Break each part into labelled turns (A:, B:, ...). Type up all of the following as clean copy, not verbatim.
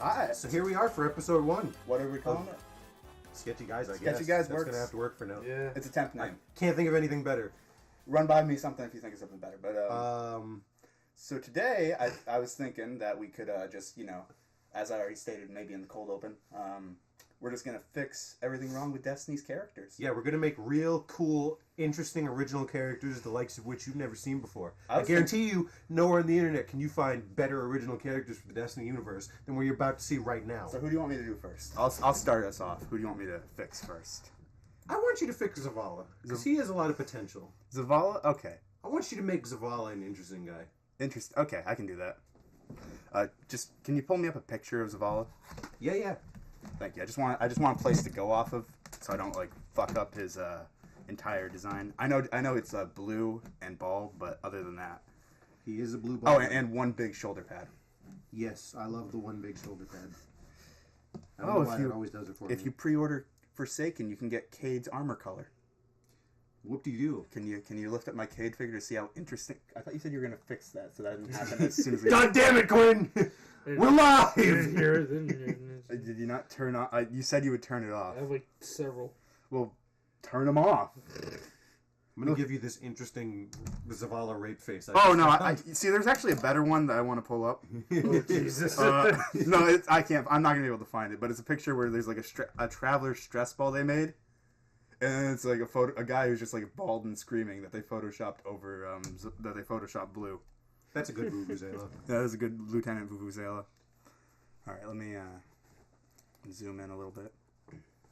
A: Alright.
B: So here we are for episode 1.
A: What are we calling it?
B: Sketchy Guys, I guess.
A: Sketchy Guys
B: That's
A: works.
B: going to have to work for now.
C: Yeah.
A: It's a temp
B: I
A: name.
B: can't think of anything better.
A: Run by me something if you think of something better. But so today I was thinking that we could just, as I already stated, maybe in the cold open, we're just gonna fix everything wrong with Destiny's characters.
B: Yeah, we're going to make real, cool, interesting, original characters, the likes of which you've never seen before. I guarantee you, nowhere on the internet can you find better original characters for the Destiny universe than what you're about to see right now.
A: So who do you want me to do first? I'll start us off. Who do you want me to fix first?
B: I want you to fix Zavala, because he has a lot of potential.
A: Zavala? Okay.
B: I want you to make Zavala an interesting guy.
A: Okay, I can do that. Can you pull me up a picture of Zavala?
B: Yeah.
A: Thank you. I just want a place to go off of, so I don't fuck up his entire design. I know it's blue and bald, but other than that,
B: He is a blue ball.
A: oh, and one big shoulder pad.
B: Yes, I love the one big shoulder pad. I
A: Oh,
B: don't know
A: if
B: why
A: you-
B: it always does it for me.
A: If you pre-order Forsaken, you can get Cade's armor color.
B: Whoop-de-doo.
A: Can you lift up my Cade figure to see how interesting? I thought you said you were gonna fix that, so that didn't happen as soon as we.
B: God damn it, Quinn! We're live!
C: Didn't hear it. Didn't
A: Did you not turn on? You said you would turn it off.
C: I have several.
A: Well, turn them off.
B: I'm gonna give you this interesting Zavala rape face.
A: Oh no! I see. There's actually a better one that I want to pull up.
C: Oh, Jesus.
A: No, I can't. I'm not gonna be able to find it. But it's a picture where there's a traveler stress ball they made, and it's a guy who's just bald and screaming that they photoshopped over that they photoshopped blue.
B: That's a good Vuvuzela.
A: That is a good Lieutenant Vuvuzela. All right, let me zoom in a little bit.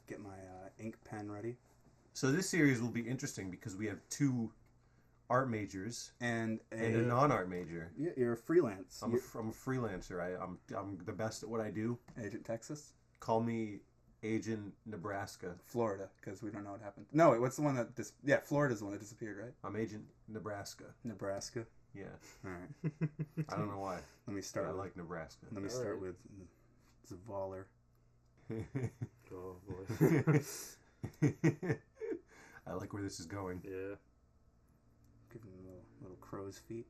A: Get my ink pen ready.
B: So this series will be interesting because we have 2 art majors
A: And
B: and a non-art major.
A: You're a freelance.
B: I'm a freelancer. I'm the best at what I do.
A: Agent Texas,
B: Call me Agent Nebraska.
A: Florida, because we don't know what happened. No, wait, what's the one that Florida's the one that disappeared, right?
B: I'm Agent Nebraska.
A: Nebraska.
B: Yeah.
A: All right.
B: I don't know why.
A: Let me start.
B: But I like Nebraska.
A: Let me start with Zavaler.
C: Oh, boy.
B: I like where this is going.
C: Yeah.
A: Give him little crow's feet.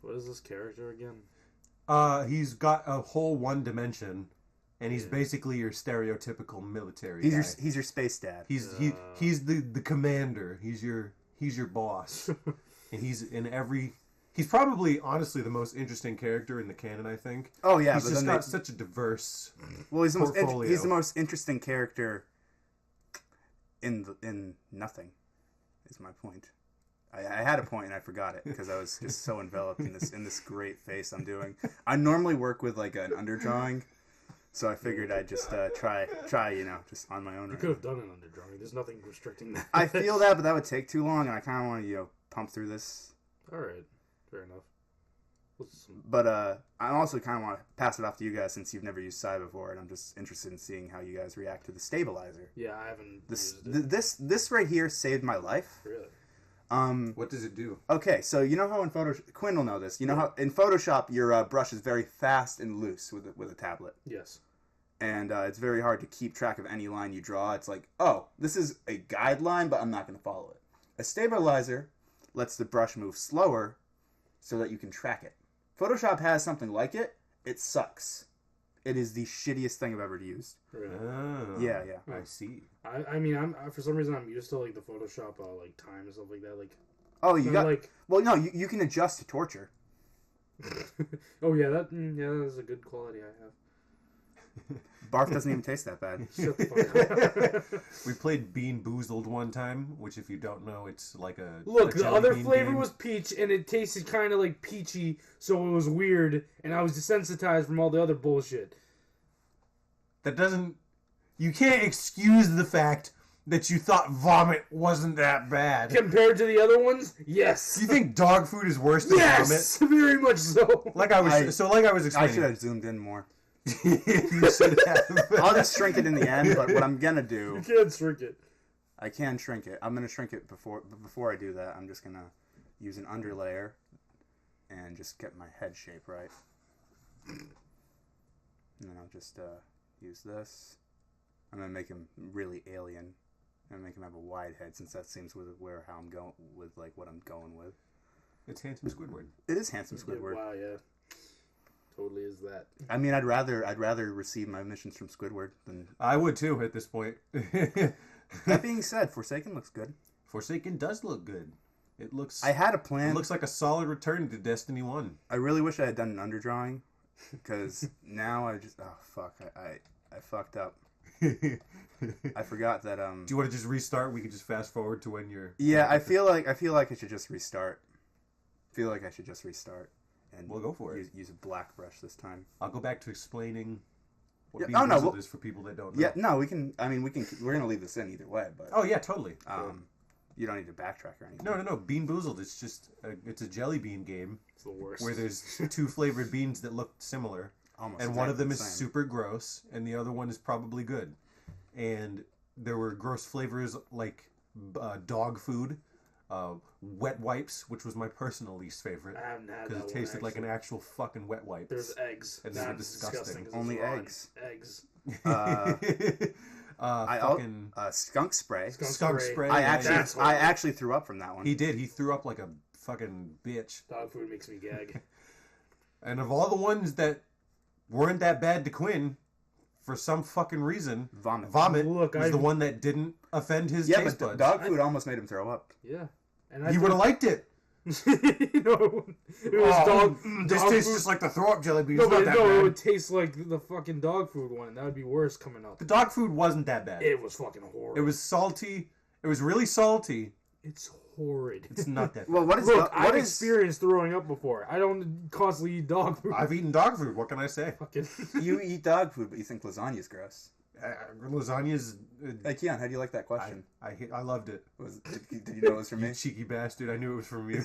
C: What is this character again?
B: He's got a whole one dimension, and he's basically your stereotypical military guy.
A: He's your space dad.
B: He's the commander. He's your boss, and he's probably honestly the most interesting character in the canon. I think.
A: Oh yeah,
B: he's
A: but
B: just
A: then
B: got such a diverse.
A: well, he's
B: portfolio.
A: he's the most interesting character in nothing. Is my point. I had a point and I forgot it because I was just so enveloped in this great face I'm doing. I normally work with an underdrawing, so I figured I'd just try just on my own.
C: You could have done an underdrawing. There's nothing restricting that.
A: I feel that, but that would take too long, and I kind of want to pump through this.
C: All right. Fair enough.
A: But I also kind of want to pass it off to you guys since you've never used Psy before, and I'm just interested in seeing how you guys react to the stabilizer.
C: Yeah, I haven't used it.
A: This right here saved my life.
C: Really?
B: What does it do?
A: Okay, so you know how in Photoshop, Quinn will know this. You know how in Photoshop your brush is very fast and loose with a tablet,
C: Yes.
A: and it's very hard to keep track of any line you draw. It's like, oh, this is a guideline, but I'm not going to follow it. A stabilizer lets the brush move slower so that you can track it. Photoshop has something like it. It sucks. It is the shittiest thing I've ever used.
C: Really?
B: Oh,
A: Yeah.
B: I see.
C: I mean, I'm for some reason I'm used to the Photoshop time and stuff like that.
A: Oh, you got
C: like.
A: well. No, you can adjust to torture.
C: Oh yeah, that is a good quality I have.
A: Barf doesn't even taste that bad.
C: Shut the fuck up.
B: We played Bean Boozled one time, which if you don't know, it's like a
C: Look,
B: a
C: the
B: jelly
C: other
B: bean
C: flavor
B: game.
C: was peach, and it tasted kind of like peachy, so it was weird, and I was desensitized from all the other bullshit.
B: That doesn't. You can't excuse the fact that you thought vomit wasn't that bad.
C: Compared to the other ones, yes.
B: You think dog food is worse than
C: Yes, very much so.
B: Like I was
A: I
B: explaining.
A: should have zoomed in more.
B: You should have.
A: I'll just shrink it in the end. But what I'm gonna do,
C: You can't shrink it.
A: I can shrink it. I'm gonna shrink it before I do that. I'm just gonna use an underlayer and just get my head shape right. And then I'll just use this. I'm gonna make him really alien. I'm gonna make him have a wide head since that seems how I'm going with what I'm going with.
B: It's handsome Squidward.
A: It is handsome Squidward.
C: Yeah, wow, yeah. totally is that.
A: I mean, I'd rather receive my missions from Squidward than.
B: I would too at this point.
A: That being said, Forsaken looks good.
B: Forsaken does look good. It looks.
A: I had a plan.
B: It looks like a solid return to Destiny 1.
A: I really wish I had done an underdrawing, because now I just I fucked up. I forgot that.
B: Do you want to just restart? We could just fast forward to when you're.
A: Yeah, I feel like I should just restart. And
B: We'll go for it.
A: Use a black brush this time.
B: I'll go back to explaining what
A: Yeah,
B: being
A: no,
B: is for people that don't know.
A: Yeah, no, we can. I mean, we're gonna leave this in either way, but.
B: Oh yeah, totally.
A: You don't need to backtrack or anything.
B: No. Bean Boozled. It's just it's a jelly bean game.
C: It's the worst.
B: Where there's 2 flavored beans that look similar,
A: Almost
B: and one of them is
A: exactly the same.
B: super gross, and the other one is probably good. And there were gross flavors like dog food, wet wipes, which was my personal least favorite
C: I haven't had
B: because
C: that
B: it
C: one,
B: tasted like an
C: actually.
B: actual fucking wet wipe.
C: There's eggs.
B: And
C: That's
B: they're disgusting.
C: 'cause
A: Only
C: it's raw.
A: eggs.
C: Eggs.
B: Fucking
A: skunk spray.
B: skunk spray.
A: I
B: yeah,
A: actually
B: yeah.
A: I actually threw up from that one.
B: He did. He threw up like a fucking bitch.
C: Dog food makes me gag.
B: And of all the ones that weren't that bad to Quinn, for some fucking reason,
A: Vomit.
C: Look,
B: was the one that didn't offend his
A: Yeah,
B: taste
A: but
B: buds.
A: dog food almost made him throw up.
C: Yeah. And
B: He would have liked it.
C: No, it was dog.
B: This
C: dog
B: tastes
C: food.
B: just like the throw up jelly beans.
C: No,
B: Not
C: but
B: that
C: no, it
B: bad.
C: would taste like the fucking dog food one. That would be worse coming up.
B: The dog food wasn't that bad.
C: It was fucking horrid.
B: It was salty. It was really salty.
C: It's horrid.
B: It's not that.
A: Well, what is
C: Look,
A: what
C: I've
A: is
C: experienced throwing up before. I don't constantly eat dog food.
B: I've eaten dog food. What can I say?
C: Fucking.
A: you eat dog food, but you think lasagna's gross?
B: Lasagna's.
A: Hey, Keon, how do you like that question?
B: I loved it.
A: Did you know it was from
B: You
A: me?
B: cheeky bastard! I knew it was from you.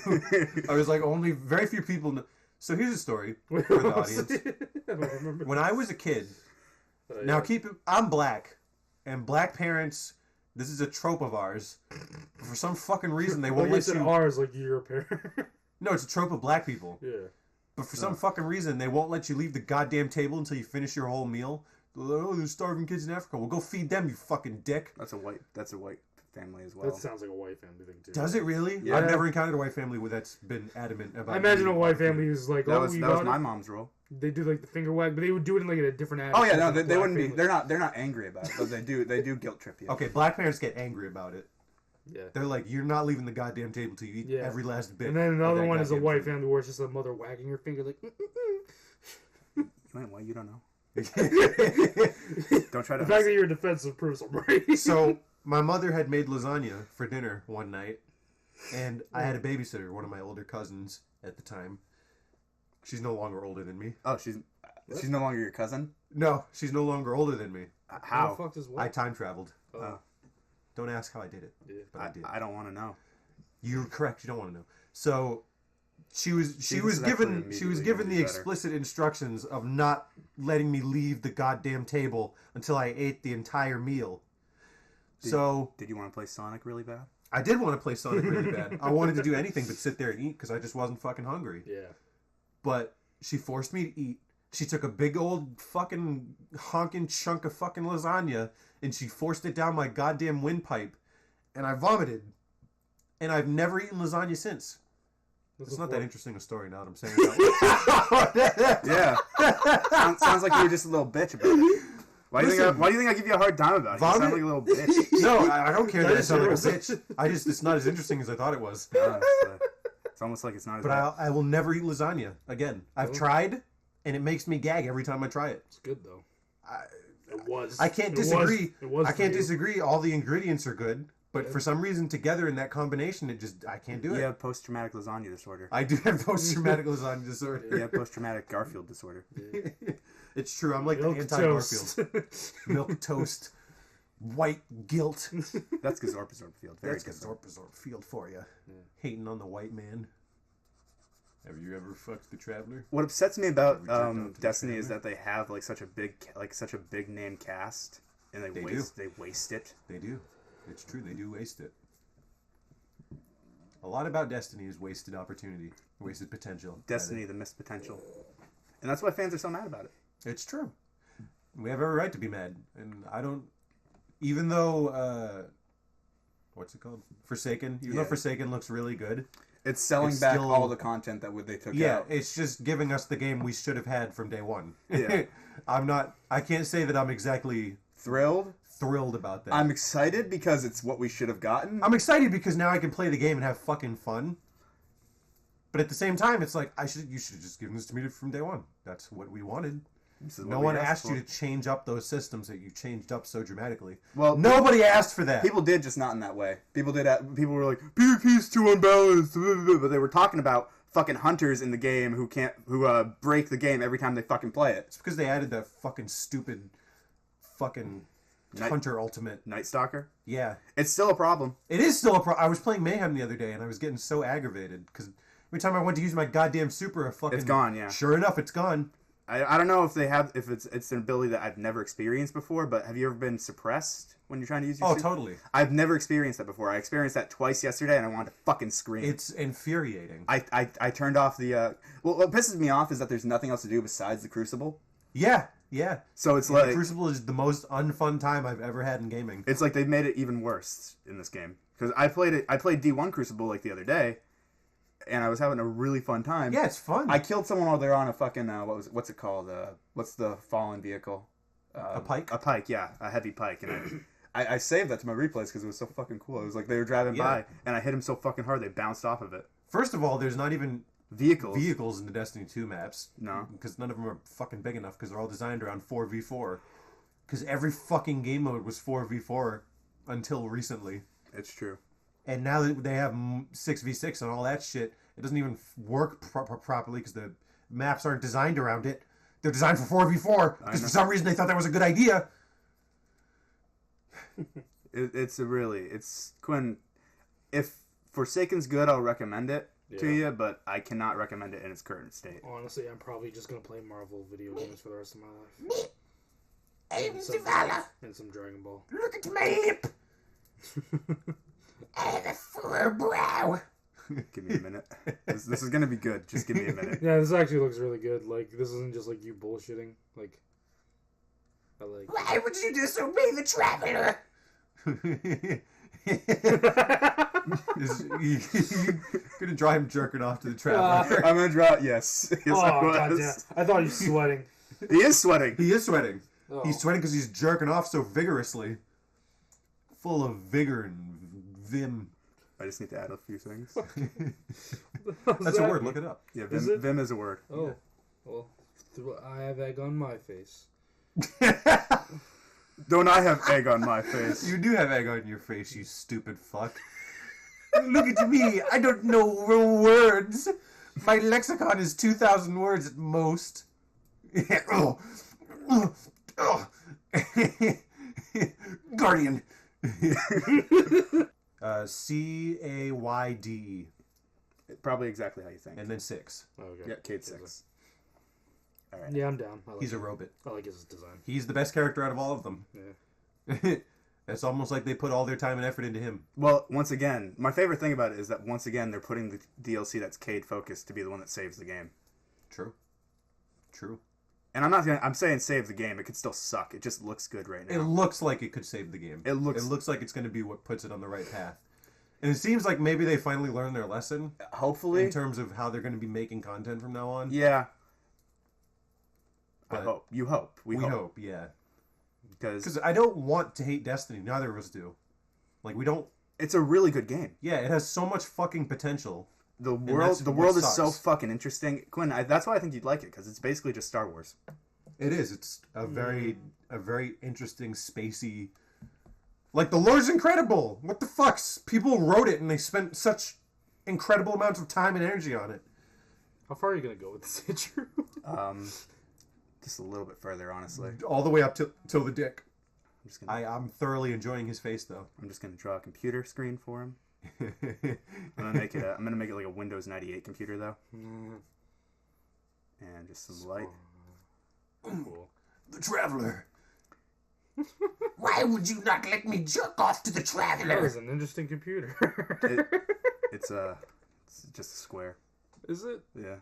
B: I was like, only very few people know. So here's a story for the audience.
C: I don't remember.
B: When I was a kid,
C: Yeah.
B: I'm black, and black parents. This is a trope of ours. For some fucking reason, they won't
C: you
B: let
C: said
B: you.
C: ours like you're a parent.
B: No, it's a trope of black people.
C: Yeah.
B: But for some fucking reason, they won't let you leave the goddamn table until you finish your whole meal. Oh, there's starving kids in Africa. Well, go feed them, you fucking dick.
A: That's a white family as well.
C: That sounds like a white family thing too.
B: Does it really?
A: Yeah.
B: I've never encountered a white family that's been adamant about.
C: I imagine a
B: eating
C: white
B: black
C: family
B: food.
C: who's like,
A: That
C: oh,
A: was
C: you
A: that
C: got
A: was
C: it?
A: my mom's rule.
C: They do like the finger wag, but they would do it in like a different attitude.
A: Oh yeah, no,
C: than
A: they
C: black
A: wouldn't be.
C: family.
A: They're not angry about it, but they do guilt trip you.
B: Okay, black parents get angry about it.
C: Yeah.
B: They're like, you're not leaving the goddamn table till you eat
C: Yeah.
B: every last bit.
C: And then
B: of
C: another
B: that
C: one is a
B: goddamn
C: white
B: food.
C: family where it's just a mother wagging her finger like.
A: Wait, you don't know. Don't try to.
C: The fact that you're defensive proves I'm right.
B: So my mother had made lasagna for dinner one night, and I had a babysitter, one of my older cousins at the time. She's no longer older than me.
A: Oh, she's no longer your cousin.
B: No, she's no longer older than me.
C: How the
A: How?
C: fuck does
B: I
C: what?
B: time traveled.
C: Oh.
B: Don't ask how I did it,
C: Yeah.
B: but I did.
A: I don't want to know.
B: You're correct. You don't want to know. So she was
A: this is actually
B: given
A: immediately
B: the
A: gonna be better.
B: explicit instructions of not letting me leave the goddamn table until I ate the entire meal. So
A: Did you want to play Sonic really bad?
B: I did want to play Sonic really bad. I wanted to do anything but sit there and eat because I just wasn't fucking hungry.
C: Yeah.
B: But she forced me to eat. She took a big old fucking honking chunk of fucking lasagna and she forced it down my goddamn windpipe, and I vomited. And I've never eaten lasagna since. It's not that interesting a story now that I'm saying that.
A: Yeah. Sounds like you were just a little bitch about it. Why do you think I give you a hard time about it? You
B: Vomit?
A: sound like a little bitch.
B: No, I don't care that I sound like a
C: That
B: bitch.
C: is
B: It's not as interesting as I thought it was.
A: It's almost like it's not as
B: But
A: bad.
B: I will never eat lasagna again. I've tried, and it makes me gag every time I try it.
C: It's good though. It was.
B: I can't
C: It was-
B: disagree.
C: It was
B: I can't
C: for you.
B: disagree. All the ingredients are good, but for some reason, together in that combination, I can't do it.
A: You have post-traumatic lasagna disorder.
B: I do have post-traumatic lasagna disorder.
A: You have post-traumatic Garfield disorder.
B: It's true. I'm like
C: Milk
B: the anti-Garfield.
C: toast.
B: Milk toast. White guilt.
A: That's Gazorpazorp Field. Very
B: That's
A: good.
B: Gazorpazorp Field for you. Hating on the white man. Have you ever fucked the Traveler?
A: What upsets me about
B: Ever jerked off to the
A: Destiny is
B: Traveler?
A: that they have like such a big name cast, and they waste it.
B: They do. It's true. They do waste it. A lot about Destiny is wasted opportunity, wasted potential.
A: Destiny, the missed potential, and that's why fans are so mad about it.
B: It's true. We have every right to be mad, and I don't. Even though, what's it called? Forsaken. Even though
A: Yeah.
B: Forsaken looks really good,
A: It's selling
B: It's
A: back
B: still-
A: all the content that they took
B: Yeah,
A: out.
B: it's just giving us the game we should have had from day one.
A: Yeah.
B: I can't say that I'm exactly
A: Thrilled?
B: thrilled about that.
A: I'm excited because it's what we should have gotten.
B: I'm excited because now I can play the game and have fucking fun. But at the same time, it's like you should have just given this to me from day one. That's what we wanted.
A: This is
B: No
A: what we
B: one asked
A: for.
B: you to change up those systems that you changed up so dramatically.
A: Well,
B: Nobody asked for that.
A: people did, just not in that way. People People were like, PvP's too unbalanced, but they were talking about fucking hunters in the game who break the game every time they fucking play it.
B: It's because they added that fucking stupid fucking Hunter Ultimate.
A: Night Stalker.
B: Yeah.
A: It's still a problem.
B: It is still a problem. I was playing Mayhem the other day and I was getting so aggravated because every time I went to use my goddamn super,
A: It's gone. Yeah.
B: Sure enough, it's gone.
A: I don't know if it's an ability that I've never experienced before, but have you ever been suppressed when you're trying to use your
B: Oh,
A: super?
B: totally.
A: I've never experienced that before. I experienced that twice yesterday and I wanted to fucking scream.
B: It's infuriating.
A: I turned off the what pisses me off is that there's nothing else to do besides the Crucible.
B: Yeah.
A: So it's
B: The
A: like
B: Crucible is the most unfun time I've ever had in gaming.
A: it's like they've made it even worse in this game. Because I played D1 Crucible like the other day, and I was having a really fun time.
B: Yeah, it's fun.
A: I killed someone while they're on a fucking what's it called? What's the fallen vehicle?
B: A pike?
A: A pike, yeah, a heavy pike. And I saved that to my replays because it was so fucking cool. It was like they were driving by, and I hit them so fucking hard they bounced off of it.
B: First of all, there's not even
A: Vehicles.
B: in the Destiny 2 maps.
A: No.
B: Because none of them are fucking big enough because they're all designed around 4v4. Because every fucking game mode was 4v4 until recently.
A: It's true.
B: And now that they have 6v6 and all that shit, it doesn't even work properly because the maps aren't designed around it. They're designed for 4v4 because for some reason they thought that was a good idea.
A: It's Quinn. If Forsaken's good, I'll recommend it to you, but I cannot recommend it in its current state.
C: Honestly, I'm probably just gonna play Marvel video games for the rest of my life.
D: Me, I'm
C: And some,
D: Zavala.
C: and some Dragon Ball.
D: Look at my lip. I have a fur brow.
A: Give me a minute. This is gonna be good. Just give me a minute.
C: Yeah, this actually looks really good. Like, this isn't just like you bullshitting. Like, I like.
D: Why would you disobey the traveler?
B: You gonna draw him jerking off to the traveler.
A: I'm gonna draw. Yes. Yes, I
C: Oh
A: was.
C: goddamn! I thought he was sweating.
A: He is sweating.
B: He is sweating.
C: Oh.
B: He's sweating because he's jerking off so vigorously. Full of vigor and vim.
A: I just need to add a few things.
B: That's a word. Look it up.
A: Yeah,
C: Is it?
A: Vim is a word.
C: Oh, well, I have egg on my face.
A: Don't I have egg on my face?
B: You do have egg on your face, you stupid fuck. Look at me. I don't know words. My lexicon is 2,000 words at most. Guardian. Cayde.
A: Probably exactly how you think.
B: And then 6.
C: Okay.
A: Yeah, Cade 6. All right.
C: Yeah, I'm down. I like
B: He's a
C: it.
B: robot.
C: I like his design.
B: He's the best character out of all of them.
C: Yeah.
B: It's almost like they put all their time and effort into him.
A: Well, once again, my favorite thing about it is that once again they're putting the DLC that's Cade focused to be the one that saves the game.
B: True.
A: And I'm saying save the game. It could still suck. It just looks good right
B: It
A: now.
B: looks like it could save the game.
A: It looks
B: like it's going to be what puts it on the right path. And it seems like maybe they finally learned their lesson
A: Hopefully.
B: in terms of how they're going to be making content from now on.
A: Yeah. I
B: But
A: hope. You hope. We hope.
B: Yeah.
A: Because
B: Because I don't want to hate Destiny. Neither of us do. Like, we don't...
A: it's a really good game.
B: Yeah, it has so much fucking potential.
A: The
B: that's
A: world
B: what
A: is so
B: sucks.
A: fucking interesting. Quinn, that's why I think you'd like it, because it's basically just Star Wars.
B: It is. It's a very interesting, spacey... Like, the lore's incredible! What the fucks? People wrote it and they spent such incredible amounts of time and energy on it.
C: How far are you gonna go with this intro?
A: Just a little bit further, honestly.
B: All the way up till the dick.
A: I'm
B: I'm thoroughly enjoying his face, though.
A: just gonna draw a computer screen for him. I'm gonna make it like a Windows 98 computer though, and just some light.
C: Cool.
B: The Traveler.
D: Why would you not let me jerk off to the
C: That
D: traveler?
C: was an interesting computer.
A: It's just a square.
C: Is it?
A: Yeah,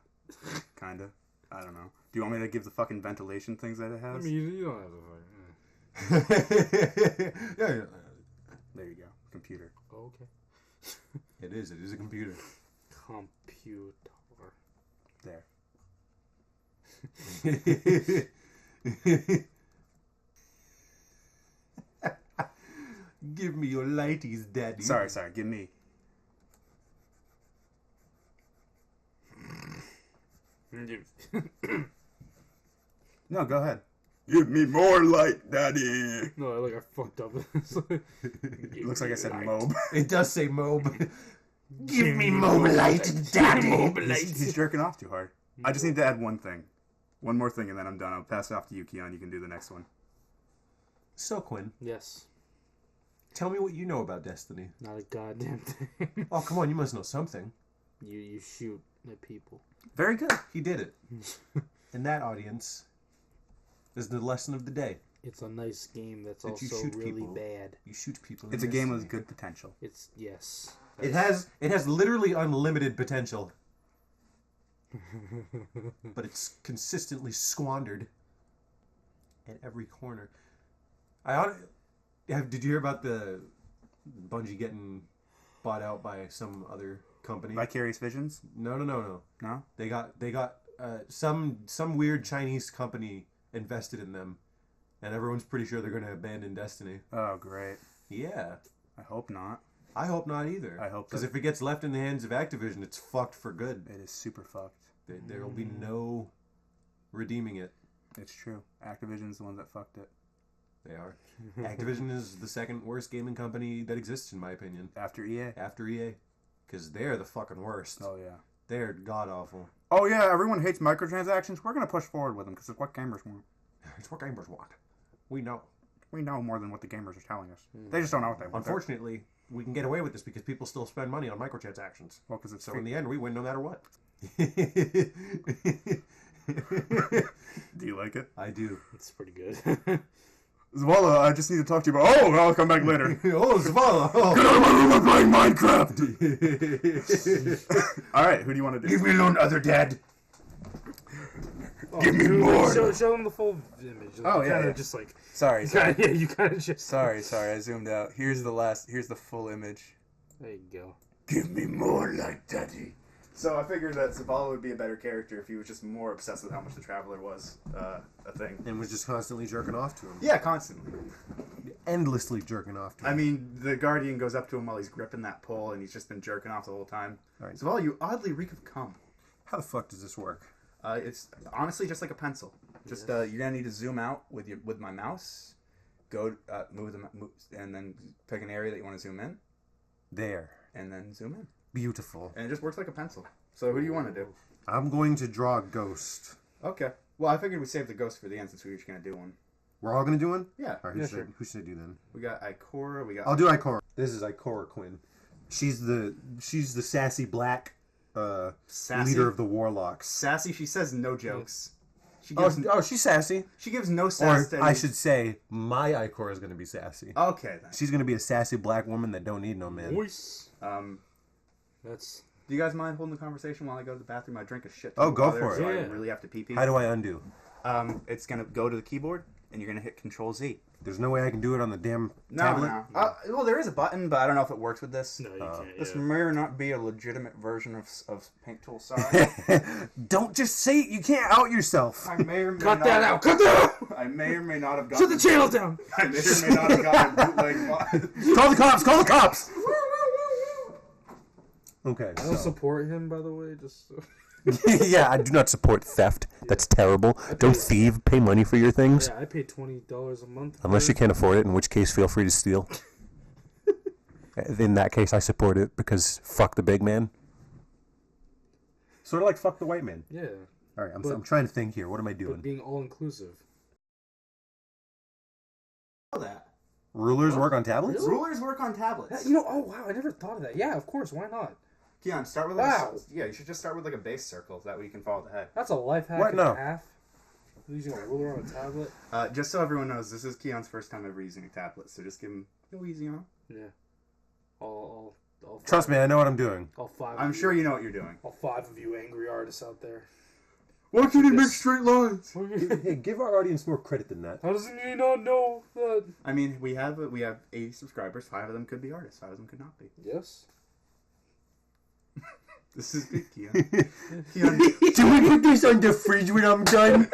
A: kinda. I don't know. Do you want me to give the fucking ventilation things that it
C: I
A: has?
C: mean, you don't have to fucking.
B: Yeah,
A: There you go, computer.
C: Oh, okay.
B: it is. It is a computer.
C: computer.
A: There.
B: Give me your lighties, daddy.
A: Sorry. Give me. No, go ahead. Give me more light, daddy.
C: No, I fucked up.
A: It looks like I said mob.
B: It does say mob.
D: Give me more light, daddy.
A: He's jerking off too hard. I just need to add one thing. One more thing, and then I'm done. I'll pass it off to you, Keon. You can do the next one.
B: So, Quinn,
C: Yes.
B: tell me what you know about Destiny.
C: Not a goddamn thing.
B: Oh, come on, you must know something.
C: You shoot at people.
A: Very good.
B: He did it. And that, audience, is the lesson of the day.
C: It's a nice game that's
B: That you
C: also
B: shoot
C: really
B: people.
C: bad.
B: You shoot people. in
A: It's a game
B: Destiny.
A: with good potential.
C: It's yes.
B: It has literally unlimited potential. But it's consistently squandered at every corner. Did you hear about the Bungie getting bought out by some other company?
A: Vicarious Visions?
B: No.
A: No?
B: They got some weird Chinese company invested in them, and everyone's pretty sure they're going to abandon Destiny.
A: Oh, great.
B: Yeah,
A: I hope not.
B: I hope not either.
A: I hope
B: because
A: so.
B: if it gets left in the hands of Activision, it's fucked for good.
A: It is super fucked.
B: There will be no redeeming it.
A: It's true. Activision's the one that fucked it.
B: They are. Activision is the second worst gaming company that exists, in my opinion,
A: After EA?
B: after EA. Because they're the fucking worst.
A: Oh, yeah.
B: They're god-awful.
A: Oh, yeah, everyone hates microtransactions. We're going to push forward with them because it's what gamers want.
B: It's what gamers want. We know.
A: We know more than what the gamers are telling us. They just don't know what they want.
B: Unfortunately, we can get away with this because people still spend money on microtransactions.
A: Well, because it's
B: So
A: free.
B: in the end, we win no matter what.
A: Do you like it?
B: I do.
C: It's pretty good.
A: Zavala, I just need to talk to you about... Oh, I'll come back later.
B: Oh, Zavala!
A: Get out of my room, I'm playing Minecraft! Alright, who do you want to do?
D: Leave me alone, other dad.
C: Give
D: me more.
C: Show them the full image.
A: Oh, yeah,
C: Kind
A: yeah.
C: of just like...
A: Sorry.
C: Yeah, you kind of just...
A: Sorry, I zoomed out. Here's the full image.
C: There you go.
D: Give me more light, daddy.
A: So I figured that Zavala would be a better character if he was just more obsessed with how much the Traveler was a thing.
B: And was just constantly jerking off to him.
A: Yeah, constantly.
B: Endlessly jerking off to him.
A: I mean, the Guardian goes up to him while he's gripping that pole, and he's just been jerking off the whole time.
B: Right.
A: Zavala, you oddly reek of cum.
B: How the fuck does this work?
A: It's honestly just like a pencil. Just you're gonna need to zoom out with my mouse. Go move and then pick an area that you want to zoom in,
B: There.
A: and then zoom in,
B: Beautiful.
A: and it just works like a pencil. So who do you want to do?
B: I'm going to draw a ghost.
A: Okay. Well, I figured we'd save the ghost for the end since we were just gonna do one.
B: We're all going to do one?
A: Yeah.
B: All right, who should I do then?
A: We got Ikora. We got.
B: I'll do Ikora. This is Ikora Quinn. She's the sassy black
A: Sassy?
B: leader of the Warlocks.
A: Sassy. She says no jokes. She gives,
B: She's sassy.
A: she gives no
B: Or
A: sass to
B: I
A: any-
B: should say, my Ikora is going to be sassy.
A: Okay then.
B: She's going to be a sassy black woman that don't need no man.
C: Voice.
A: Do
C: That's...
A: you guys mind holding the conversation while I go to the bathroom? I drink a shit.
B: Oh,
A: ton of
B: go
A: water,
B: for it.
A: So I
C: Yeah.
A: really have to pee.
B: How do I undo?
A: It's gonna go to the keyboard, and you're gonna hit Control Z.
B: There's no way I can do it on the damn
A: No,
B: tablet?
A: no. Well, there is a button, but I don't know if it works with this.
C: No, you can't.
A: This
C: Yeah.
A: may or not be a legitimate version of Paint Tool. Sorry.
B: Don't just say you can't out yourself.
A: I may or may
C: Cut
A: not
C: that out! Cut that out!
A: I may or may not have gotten.
C: Shut the channel down!
A: I may or may not have gotten a bootleg.
B: Call the cops! Call the cops! Okay,
C: I don't
B: so.
C: support him, by the way. Just so.
E: Yeah, I do not support theft. That's terrible. Don't thieve. Pay money for your things.
C: Yeah, I pay $20 a month.
E: Unless you can't afford it, in which case, feel free to steal. In that case, I support it because fuck the big man.
B: Sort of like fuck the white man.
C: Yeah,
B: All right, I'm
C: But-
B: trying to think here. What am I
C: but
B: doing?
C: being all inclusive.
A: that.
B: Rulers work on tablets?
A: Rulers work on tablets.
C: You know, oh wow, I never thought of that. Yeah, of course, why not?
A: Keon, start with
C: Wow.
A: yeah, you should just start with like a base circle. That way you can follow the head.
C: That's a life hack
B: What?
C: and
B: No.
C: a half. Using a ruler on a tablet.
A: Just so everyone knows, this is Keon's first time ever using a tablet, so just give him go easy on him.
C: Yeah. All five,
B: Trust me, I know what I'm doing.
C: All five.
A: I'm
C: of
A: sure
C: you,
A: you know what you're doing.
C: all five of you angry artists out there.
A: Why can't he
C: make
A: straight lines?
B: Hey, give our audience more credit than that.
C: How does he not know that?
A: I mean, we have 80 subscribers. 5 of them could be artists. 5 of them could not be.
C: Yes.
A: This is good, Keon. Keon,
E: Can we put this on the fridge when I'm done?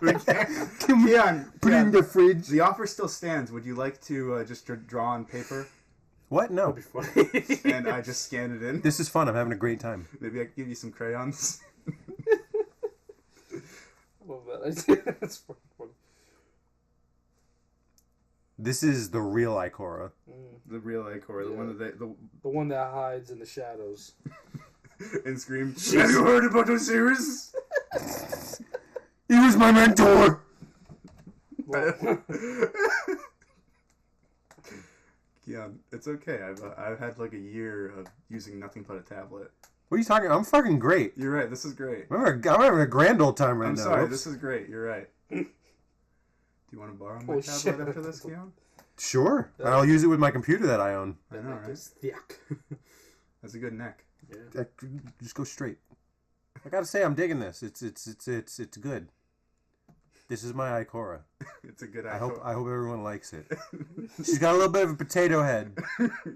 A: we can.
E: Can we
A: Keon,
E: put it in the fridge?
A: the offer still stands. Would you like to just draw on paper
E: What? No.
A: and I just scan it in?
E: This is fun. I'm having a great time.
A: Maybe I can give you some crayons.
C: Love that idea. That's fucking funny.
E: This is the real Ikora.
A: The real Acor, the one that they,
C: The one that hides in the shadows.
A: and scream. Have you heard about Osiris?
E: He was my mentor.
A: Keon, it's okay. I've had like a year of using nothing but a tablet.
E: What are you talking? I'm fucking great.
A: You're right. This is great.
E: I'm having a grand old time right
A: I'm
E: now.
A: sorry.
E: Oops.
A: This is great. You're right. Do you want to borrow my
C: Oh,
A: tablet
C: shit.
A: after this, Keon?
E: Sure. I'll use it with my computer that I own.
A: I know, right?
C: Yuck.
A: That's a good neck.
C: Yeah.
E: Just go straight. I gotta say, I'm digging this. It's good. This is my Ikora.
A: It's a good.
E: I hope everyone likes it. She's got a little bit of a potato head,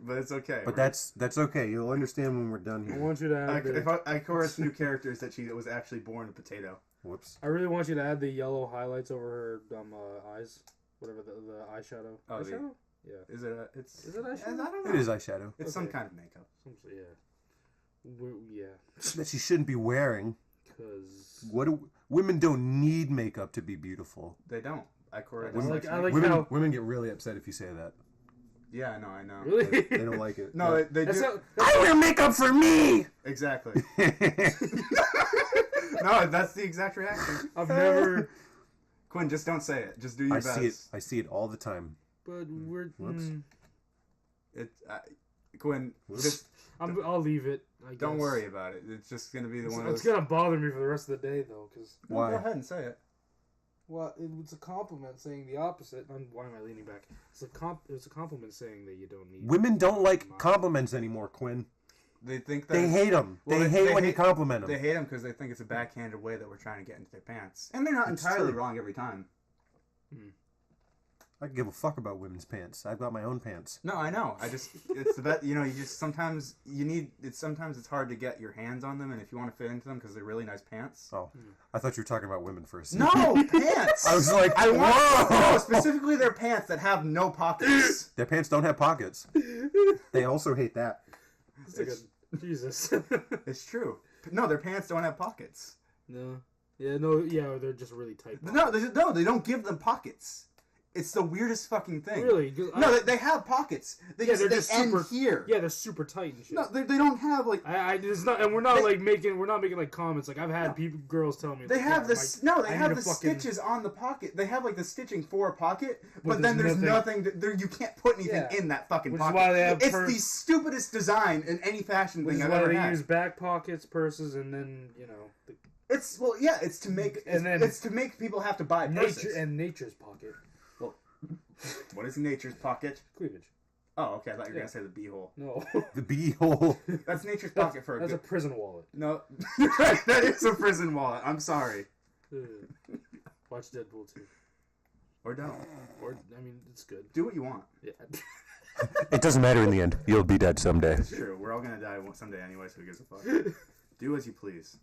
A: but it's okay.
E: but
A: right?
E: that's okay. You'll understand when we're done
C: I
E: here.
C: want you to add
A: If
C: the,
A: Ikora's new character is that she was actually born a potato.
E: Whoops.
C: I really want you to add the yellow highlights over her eyes. Whatever the eyeshadow.
A: Oh, the-
C: eyeshadow? Yeah.
A: Is it? It's.
C: Is it eyeshadow?
A: I don't know.
E: It is eyeshadow
A: It's some
C: Okay.
A: kind of makeup.
C: Yeah.
E: that she shouldn't be wearing.
C: Because
E: Women don't need makeup to be beautiful.
A: They don't. Ikora.
C: I
A: doesn't
C: like
A: actually-
E: Women get really upset if you say that.
A: Yeah, I know.
C: really.
E: They don't like it.
A: No, they
C: That's
A: do.
C: not,
E: I wear makeup for me.
A: Exactly. No, that's the exact reaction.
C: I've never.
A: Quinn, just don't say it. Just do your
E: I
A: best.
E: see it. I see it all the time.
C: But we're.
E: Whoops.
A: Quinn, just
C: I'll leave it. I guess.
A: don't worry about it. It's just gonna be the one of
C: It's
A: those.
C: gonna bother me for the rest of the day though, because.
A: No,
E: Why?
A: Go ahead and say it.
C: Well, it was a compliment saying the opposite. Why am I leaning back? It was a compliment saying that you don't need.
E: Women don't like compliments anymore, Quinn.
A: They think that
E: They hate them.
A: Well,
E: they hate when you
A: hate-
E: compliment
A: They
E: them.
A: hate them because they think it's a backhanded way that we're trying to get into their pants, and they're not
E: It's
A: entirely
E: true.
A: wrong every time.
E: I give a fuck about women's pants. I've got my own pants.
A: No, I know. It's the best. You know, you just sometimes you need. Sometimes it's hard to get your hands on them, and if you want to fit into them because they're really nice pants.
E: Oh, I thought you were talking about women for a second.
A: No pants.
E: I was like,
A: I want
E: whoa!
A: no, specifically their pants that have no pockets.
E: Their pants don't have pockets. They also hate that.
C: Jesus.
A: It's true. No, their pants don't have pockets.
C: No. Yeah. No. Yeah. They're just really tight.
A: No, they don't give them pockets. It's the weirdest fucking thing.
C: Really?
A: No, they have pockets. They
C: they're
A: they
C: just
A: end
C: super
A: here.
C: Yeah, they're super tight and shit.
A: No, they don't have like.
C: It's not, and we're not making like comments. Like I've had girls tell me
A: They
C: like,
A: have
C: yeah,
A: this.
C: Mike,
A: No, they
C: I
A: have
C: need
A: the
C: a fucking-
A: stitches on the pocket. They have like the stitching for a pocket, but then
C: there's
A: there's nothing. There, you can't put anything
C: Yeah.
A: in that fucking
C: Which is
A: pocket.
C: why they have
A: it's the stupidest design in any fashion
C: Which
A: thing
C: is
A: I've
C: why
A: ever
C: they
A: had.
C: use back pockets, purses, and then
A: It's it's to make it's to make people have to buy purses.
C: nature's pocket
A: What is nature's pocket?
C: cleavage.
A: Oh, okay. I thought you were
C: Yeah.
A: gonna say the beehole.
C: No,
E: The beehole.
A: That's nature's pocket for a
C: that's a
A: good.
C: prison wallet.
A: No, you're right. That is a prison wallet. I'm sorry.
C: Ugh. Watch Deadpool 2.
A: Or don't.
C: Or I mean, it's good.
A: Do what you want.
C: Yeah.
E: It doesn't matter in the end. You'll be dead someday.
A: It's true. We're all gonna die someday anyway, so who gives a fuck? Do as you please.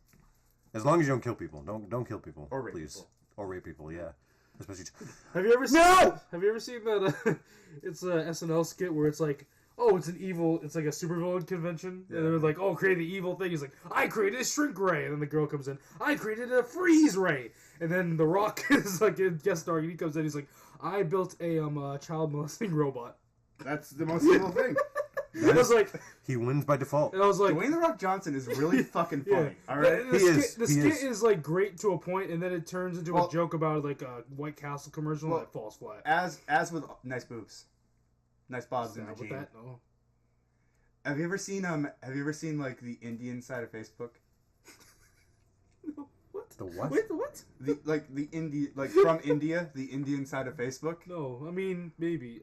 E: As long as you don't kill people. Don't kill people.
A: Or rape
E: please.
A: people.
E: Or rape people, yeah. Especially.
C: Have you ever seen?
E: No!
C: Have you ever seen that? It's a SNL skit where it's like, oh, it's like a supervillain convention, and they're like, oh, create the evil thing. He's like, I created a shrink ray, and then the girl comes in, I created a freeze ray, and then The Rock is like a guest star, and he comes in, he's like, I built a child molesting robot.
A: That's the most evil thing.
C: I was like,
E: He wins by default.
C: and I was like,
A: Dwayne the Rock Johnson is really fucking
C: yeah.
A: funny. All right.
C: The
E: He
C: skit,
E: is.
C: The
E: He
C: skit
E: is.
C: is like great to a point, and then it turns into
A: Well-
C: a joke about like a White Castle commercial
A: Well,
C: that falls flat.
A: As with nice boobs, nice bobs in the
C: Not with
A: jean.
C: that, no.
A: Have you ever seen like the Indian side of Facebook?
C: What?
E: The what?
C: Wait, what?
A: From India, the Indian side of Facebook.
C: No, I mean maybe.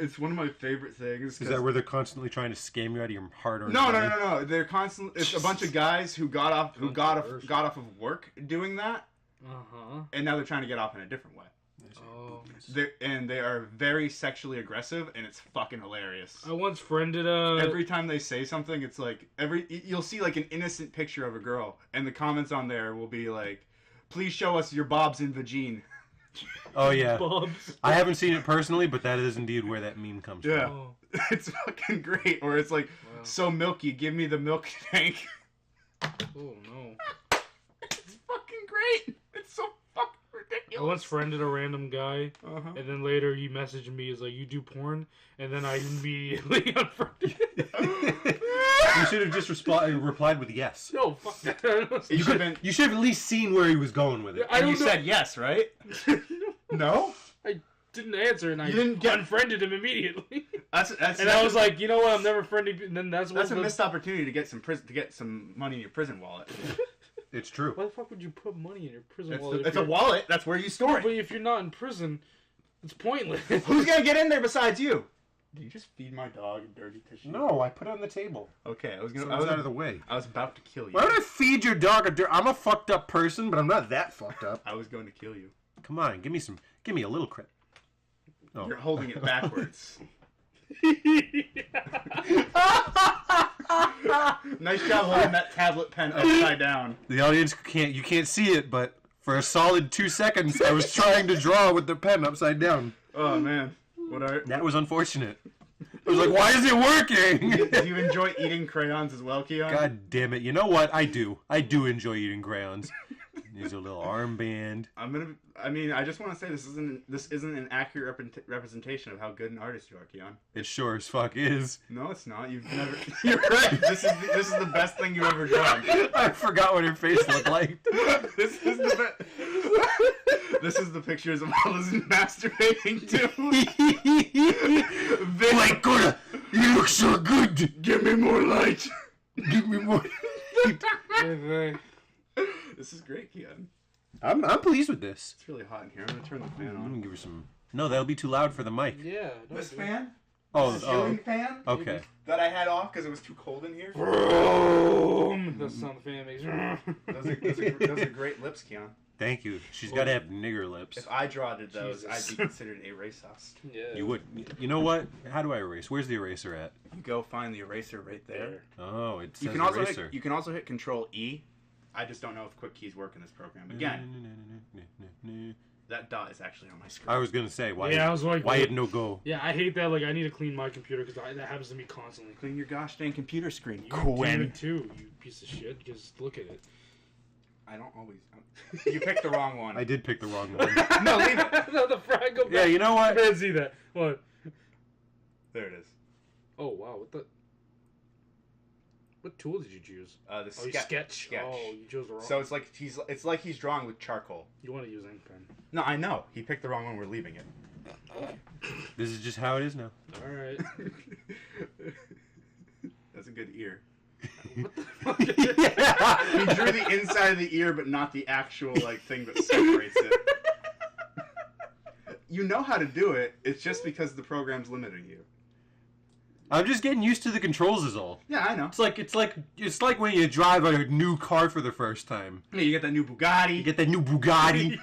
A: It's one of my favorite things.
E: Is that where they're constantly trying to scam you out of your hard-earned
A: No.
E: money?
A: They're constantly. It's a bunch of guys who got off of work doing that,
C: Uh huh.
A: and now they're trying to get off in a different way.
C: Oh.
A: They are very sexually aggressive, and it's fucking hilarious.
C: I once friended
A: Every time they say something, it's like you'll see like an innocent picture of a girl, and the comments on there will be like, "Please show us your bobs and vagine."
E: Oh yeah.
C: Bobs.
E: I haven't seen it personally, but that is indeed where that meme comes
A: Yeah,
E: from.
C: Oh.
A: it's fucking great. Or it's like,
C: Wow.
A: "So milky, give me the milk tank."
C: Oh no.
A: It's fucking great. It's so fucking
C: I
A: ridiculous.
C: once friended a random guy,
A: Uh-huh.
C: and then later he messaged me, he's like, "You do porn?" And then I immediately unfriended him.
E: You should have just replied with yes.
C: No, fuck that.
A: You should have been.
E: You should have at least seen where he was going with it.
C: I
A: And
C: don't
A: you
C: know.
A: said yes, right? No.
C: I didn't answer, and I
A: You didn't get-
C: unfriended him immediately.
A: And
C: I was like, you know what? I'm never friending. And then that's
A: that's a missed opportunity to get some money in your prison wallet.
E: It's true.
C: Why the fuck would you put money in your prison wallet?
A: It's a wallet. That's where you store
C: But
A: it.
C: if you're not in prison, it's pointless.
A: Who's gonna get in there besides you? Did you just feed my dog dirty tissue?
E: No, I put it on the table.
A: Okay, I was
E: So
A: gonna.
E: it's out of the way.
A: I was about to kill you.
E: Why would I feed your dog a dirt? I'm a fucked up person, but I'm not that fucked up.
A: I was going to kill you.
E: Come on, give me a little credit. Oh.
A: You're holding it backwards. Nice job holding that tablet pen upside down.
E: The audience can't see it, but for a solid 2 seconds, I was trying to draw with the pen upside down.
A: Oh man, what are?
E: That was unfortunate. I was like, why is it working?
A: Do you enjoy eating crayons as well, Keon?
E: God damn it! You know what? I do. I do enjoy eating crayons. There's a little armband.
A: I just want to say this isn't an accurate representation of how good an artist you are, Keon.
E: It sure as fuck is.
A: No, it's not. You've never. You're right. This is the best thing you've ever done.
E: I forgot what her face looked like.
A: This is the This is the pictures of Alice masturbating to.
E: My God, you look so good.
A: Give me more light.
E: Give me more.
A: This is great, Keon.
E: I'm pleased with this.
A: It's really hot in here. I'm gonna turn the fan
E: I'm
A: on.
E: gonna give her some. No, that'll be too loud for the mic.
C: Yeah.
A: This fan?
E: Oh,
A: This ceiling fan?
E: okay.
A: That I had off because it was too cold in here.
C: That's the sound the fan makes.
A: Those are great lips, Keon.
E: Thank you. She's got to have nigger lips.
A: If I drawed those,
C: Jesus.
A: I'd be considered a racist.
C: Yeah.
E: You would. You know what? How do I erase? Where's the eraser at?
A: You go find the eraser right there.
E: Oh, it says
A: You can also
E: eraser.
A: you can also hit Control E. I just don't know if quick keys work in this program. Again, that dot is actually on my screen.
E: I was gonna say why.
C: Yeah, I was like,
E: why it no go?
C: Yeah, I hate that. Like, I need to clean my computer because that happens to me constantly.
A: Clean your gosh dang computer screen,
C: You do it too, you piece of shit. Just look at it.
A: I don't always. You picked the wrong one.
E: I did pick the wrong one.
A: No, leave it.
C: No, the frag go back.
E: Yeah, you know
C: I
E: what?
C: didn't see that. What?
A: There it is.
C: Oh wow, what tool did you choose?
A: The
C: Oh, you sketch. Oh, you chose the wrong.
A: So it's like he's drawing with charcoal.
C: you want to use ink pen?
A: No, I know. He picked the wrong one. We're leaving it.
E: This is just how it is now.
C: All right.
A: That's a good ear.
C: What the fuck?
A: He drew the inside of the ear, but not the actual thing that separates it. You know how to do it. It's just because the program's limiting you.
E: I'm just getting used to the controls is all.
A: Yeah, I know.
E: It's like when you drive a new car for the first time.
A: Yeah, you get that new Bugatti.
E: You get that new Bugatti,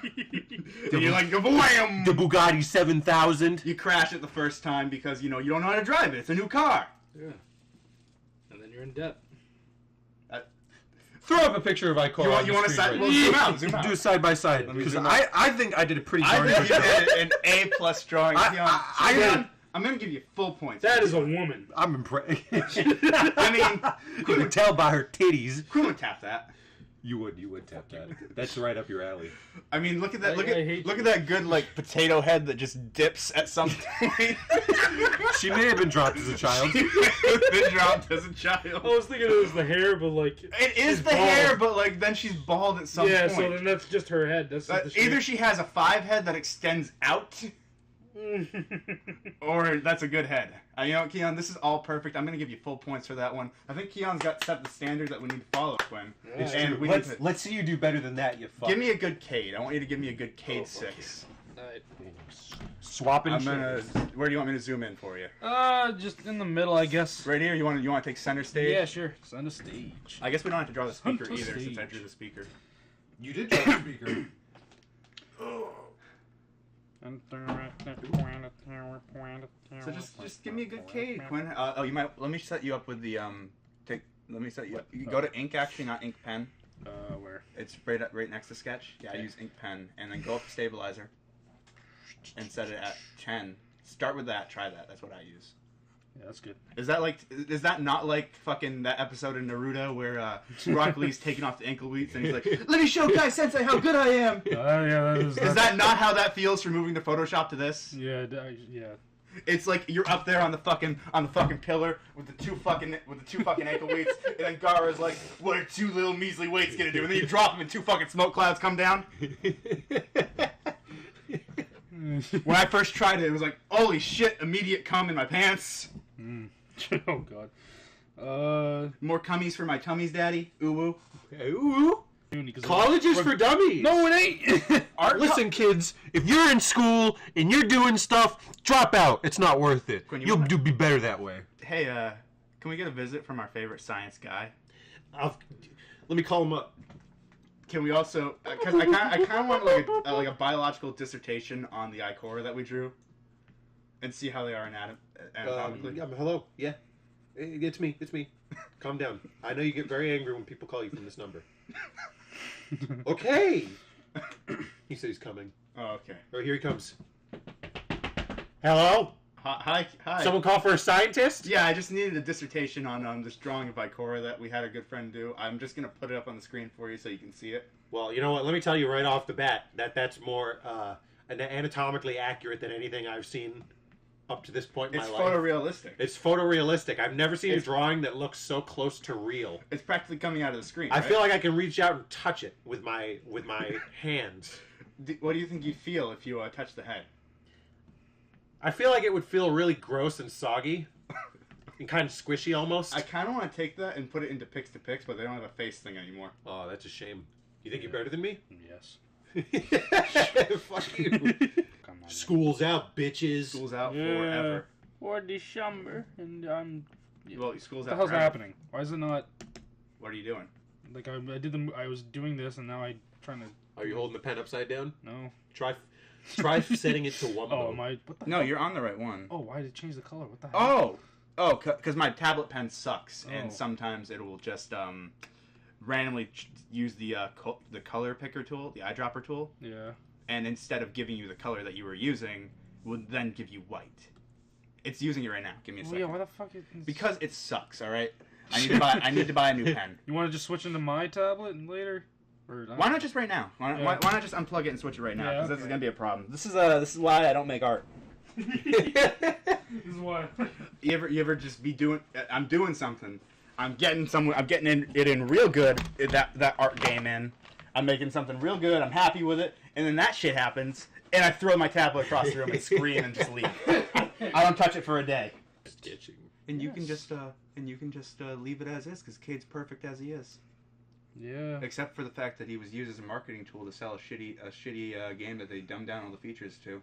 A: and you're like, wham!
E: the Bugatti 7000.
A: You crash it the first time because you don't know how to drive it. It's a new car.
C: Yeah. And then you're in debt.
E: Throw up a picture of iCar.
A: You want to side? Well, zoom out. Zoom out.
E: Do it side by side
A: me
E: because
A: zoom out.
E: I think I did a pretty
A: I
E: darn
A: think
E: good
A: you
E: job.
A: did an A+ drawing. I'm gonna give you full points.
C: That is a woman.
E: I'm impressed.
A: I mean,
E: You could tell by her titties.
A: Quinn would tap that.
E: You would tap that. That's right up your alley.
A: I mean, look at that.
C: I
A: Look
C: hate
A: at that good potato head that just dips at some point.
E: She may have been dropped as a child.
A: Been dropped as a child.
C: I was thinking it was the hair, but
A: It is
C: she's
A: the
C: bald.
A: hair, but then she's bald at some
C: Yeah,
A: point.
C: so then that's just her head. That's just the
A: Either she has a 5 head that extends out, or that's a good head. You know what, Keon? This is all perfect. I'm going to give you full points for that one. I think Keon's got set the standard that we need to follow, Quinn.
C: It's
A: and we need to,
E: Let's see you do better than that, you fuck.
A: give me a good Cade. I want you to give me a good Cade
C: fuck
A: 6.
C: Alright.
E: Swapping
A: I'm gonna. Where do you want me to zoom in for you?
C: Just in the middle, I guess.
A: Right here. You want to take center stage?
C: Yeah, sure. Center stage.
A: I guess we don't have to draw the speaker
C: Center
A: either since I
C: stage.
A: drew the speaker.
B: You did draw the speaker.
A: So just give me a good cade, Quinn. Oh, you might. Let me set you up with the Let me set you up. You can go to ink, actually, not ink pen.
C: Where?
A: It's right next to Sketch. Yeah, I use ink pen, and then go up to stabilizer, and set it at 10. Start with that. Try that. That's what I use.
C: Yeah, that's good.
A: Is that not like fucking that episode in Naruto where Rock Lee's taking off the ankle weights and he's like, "Let me show Kai Sensei how good I am."
C: Yeah, that is.
A: Is that not how that feels from moving to Photoshop to this?
C: Yeah, yeah.
A: It's like you're up there on the fucking pillar with the two fucking ankle weights, and then Gaara's like, "What are two little measly weights gonna do?" And then you drop them, and two fucking smoke clouds come down. When I first tried it, it was like, "Holy shit!" Immediate cum in my pants.
C: Oh god.
A: More cummies for my tummies, Daddy. Ooh woo.
E: Hey, ooh.
C: Because
E: College is for dummies.
C: No, it ain't.
E: Listen, kids, if you're in school and you're doing stuff, drop out. It's not worth it.
A: Quinn,
E: You'll be better that way.
A: Hey, can we get a visit from our favorite science guy?
E: Let me call him up.
A: Can we also? Because I kind of want like a biological dissertation on the ichor that we drew, and see how they are anatomically.
E: Hello. Yeah. It's me. It's me. Calm down. I know you get very angry when people call you from this number. Okay. He said he's coming.
A: Oh, okay.
E: Oh, here he comes. Hello?
A: Hi.
E: Someone call for a scientist?
A: Yeah, I just needed a dissertation on this drawing of Ikora that we had a good friend do. I'm just gonna put it up on the screen for you so you can see it.
E: Well, you know what? Let me tell you right off the bat that's more anatomically accurate than anything I've seen up to this point in
A: It's
E: my life.
A: photorealistic.
E: It's photorealistic. I've never seen a drawing that looks so close to real.
A: It's practically coming out of the screen.
E: I
A: right?
E: feel like I can reach out and touch it with my hands.
A: What do you think you'd feel if you touch the head?
E: I feel like it would feel really gross and soggy. And kind of squishy almost.
A: I kind of want to take that and put it into Pix to Pix, but they don't have a face thing anymore.
E: Oh, that's a shame. You think you're better than me?
C: Yes.
E: Fuck you.
C: Come on.
E: School's out, bitches.
A: School's out forever.
C: For December, and I'm. Yeah.
A: Well, school's
C: What the
A: out
C: hell's
A: forever.
C: happening? Why is it not?
A: What are you doing?
C: Like I was doing this, and now I trying to.
E: Are you holding the pen upside down?
C: No.
E: Try setting it to one
C: Oh,
E: mode.
C: am I? What the?
A: No,
C: fuck?
A: you're on the right one.
C: Oh, why did it change the color? What the hell?
A: Oh, because my tablet pen sucks,
C: Oh.
A: and sometimes it will just randomly use the color picker tool, the eyedropper tool,
C: Yeah.
A: and instead of giving you the color that you were using, would then give you white. It's using it right now. Give me a
C: Oh
A: second.
C: yeah. Why the fuck?
A: Because it sucks. All right. I need to buy a new pen.
C: You want to just switch into my tablet later? Or
A: Why not just right now? Why not just unplug it and switch it right now?
C: Yeah,
A: Because this is
C: okay.
A: gonna be a problem. This is why I don't make art.
C: This is why.
A: You ever just be doing? I'm doing something. I'm getting it in real good. That art game in. I'm making something real good. I'm happy with it, and then that shit happens, and I throw my tablet across the room and scream and just leave. I don't touch it for a day.
E: Sketching.
A: And you can just leave it as is, because Cade's perfect as he is.
C: Yeah.
A: Except for the fact that he was used as a marketing tool to sell a shitty game that they dumbed down all the features to.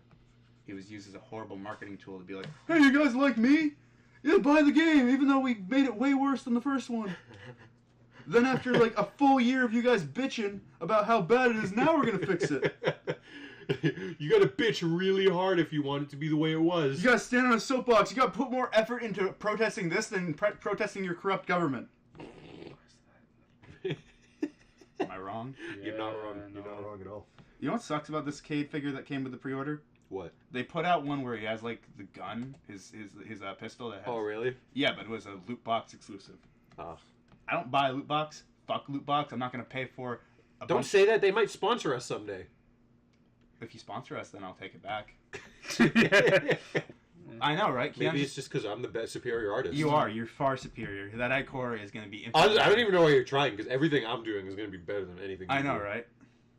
A: He was used as a horrible marketing tool to be like, "Hey, you guys like me? Yeah, buy the game, even though we made it way worse than the first one." Then after like a full year of you guys bitching about how bad it is, now we're gonna fix it.
E: You gotta bitch really hard if you want it to be the way it was.
A: You gotta stand on a soapbox. You gotta put more effort into protesting this than protesting your corrupt government. Am I wrong?
E: You're not wrong.
C: no.
E: You're not wrong at all.
A: You know what sucks about this Cade figure that came with the pre-order?
E: What?
A: They put out one where he has like the gun, his pistol that has.
E: Oh, really?
A: Yeah, but it was a loot box exclusive.
E: Oh.
A: I don't buy a loot box. Fuck loot box. I'm not gonna pay for.
E: Don't say that. They might sponsor us someday.
A: If you sponsor us, then I'll take it back. I know, right?
E: Maybe it's just because I'm the best superior artist.
A: You are. You're far superior. That Ikora is gonna be.
E: I don't even know why you're trying, because everything I'm doing is going to be better than anything you
A: I know,
E: do.
A: right?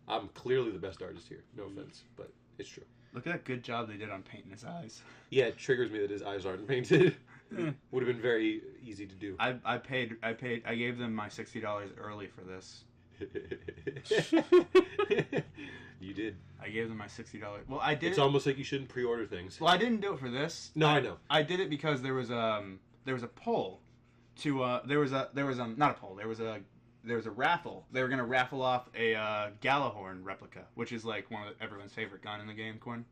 E: I'm clearly the best artist here. No offense, but it's true.
A: Look at that good job they did on painting his eyes.
E: Yeah, it triggers me that his eyes aren't painted. Would have been very easy to do.
A: I gave them my $60 early for this.
E: You did.
A: I gave them my $60. Well, I did.
E: It's almost like you shouldn't pre-order things.
A: Well, I didn't do it for this.
E: No, I know.
A: I did it because there was a poll to there was not a poll. There was there was a raffle. They were gonna raffle off a Galahorn replica, which is like one of everyone's favorite gun in the game, Quinn.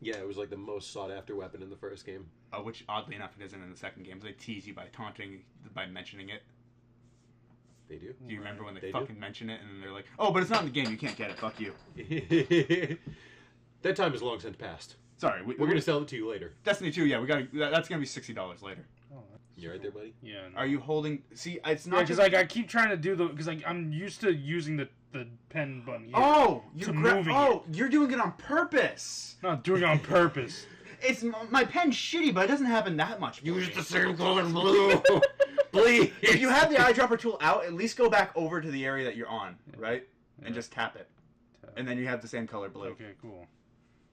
E: Yeah, it was like the most sought after weapon in the first game.
A: Which oddly enough it isn't in the second game. They tease you by taunting, by mentioning it.
E: They do.
A: Do you remember when they
E: They
A: fucking mention it and then they're like, "Oh, but it's not in the game. You can't get it. Fuck you."
E: That time is long since passed.
A: Sorry,
E: We're gonna sell it to you later.
A: Destiny 2. Yeah, we got. That's gonna be $60 later.
E: You right there, buddy?
C: Yeah. No.
A: Are you holding? See, it's not
C: Because like I keep trying to do because like I'm used to using the pen button. Here.
A: Oh,
C: moving it.
A: you're doing it on purpose.
C: Not doing it on purpose.
A: It's my pen's shitty, but it doesn't happen that much.
E: Use the same color blue, please.
A: If you have the eyedropper tool out, at least go back over to the area that you're on, right, and just tap it, and then you have the same color blue.
C: Okay, cool.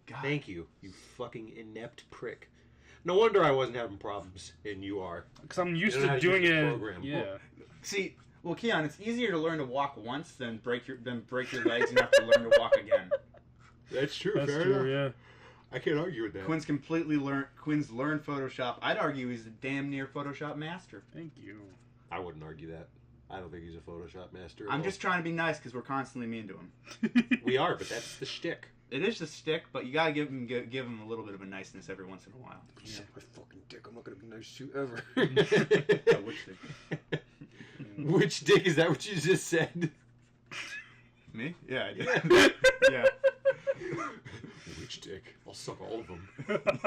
A: God.
E: Thank you, you fucking inept prick. No wonder I wasn't having problems, and you are.
C: Because I'm used
E: You don't know
C: to
E: how to
C: doing
E: use the
C: it.
E: program.
C: Yeah.
A: See, well, Keon, it's easier to learn to walk once than break your legs and have to learn to walk again.
E: That's true.
C: That's
E: fair
C: true.
E: enough.
C: Yeah.
E: I can't argue with that.
A: Quinn's learned Photoshop. I'd argue he's a damn near Photoshop master.
C: Thank you.
E: I wouldn't argue that. I don't think he's a Photoshop master. at
A: I'm
E: all.
A: just trying to be nice because we're constantly mean to him.
E: We are, but that's the shtick.
A: It is the stick, but you gotta give him a little bit of a niceness every once in a while.
E: Suck my fucking dick. I'm not gonna be nice to you ever.
A: Oh, which stick?
E: Which dick is that? What you just said?
A: Me? Yeah, I did. Yeah.
E: Which dick? I'll suck all of them.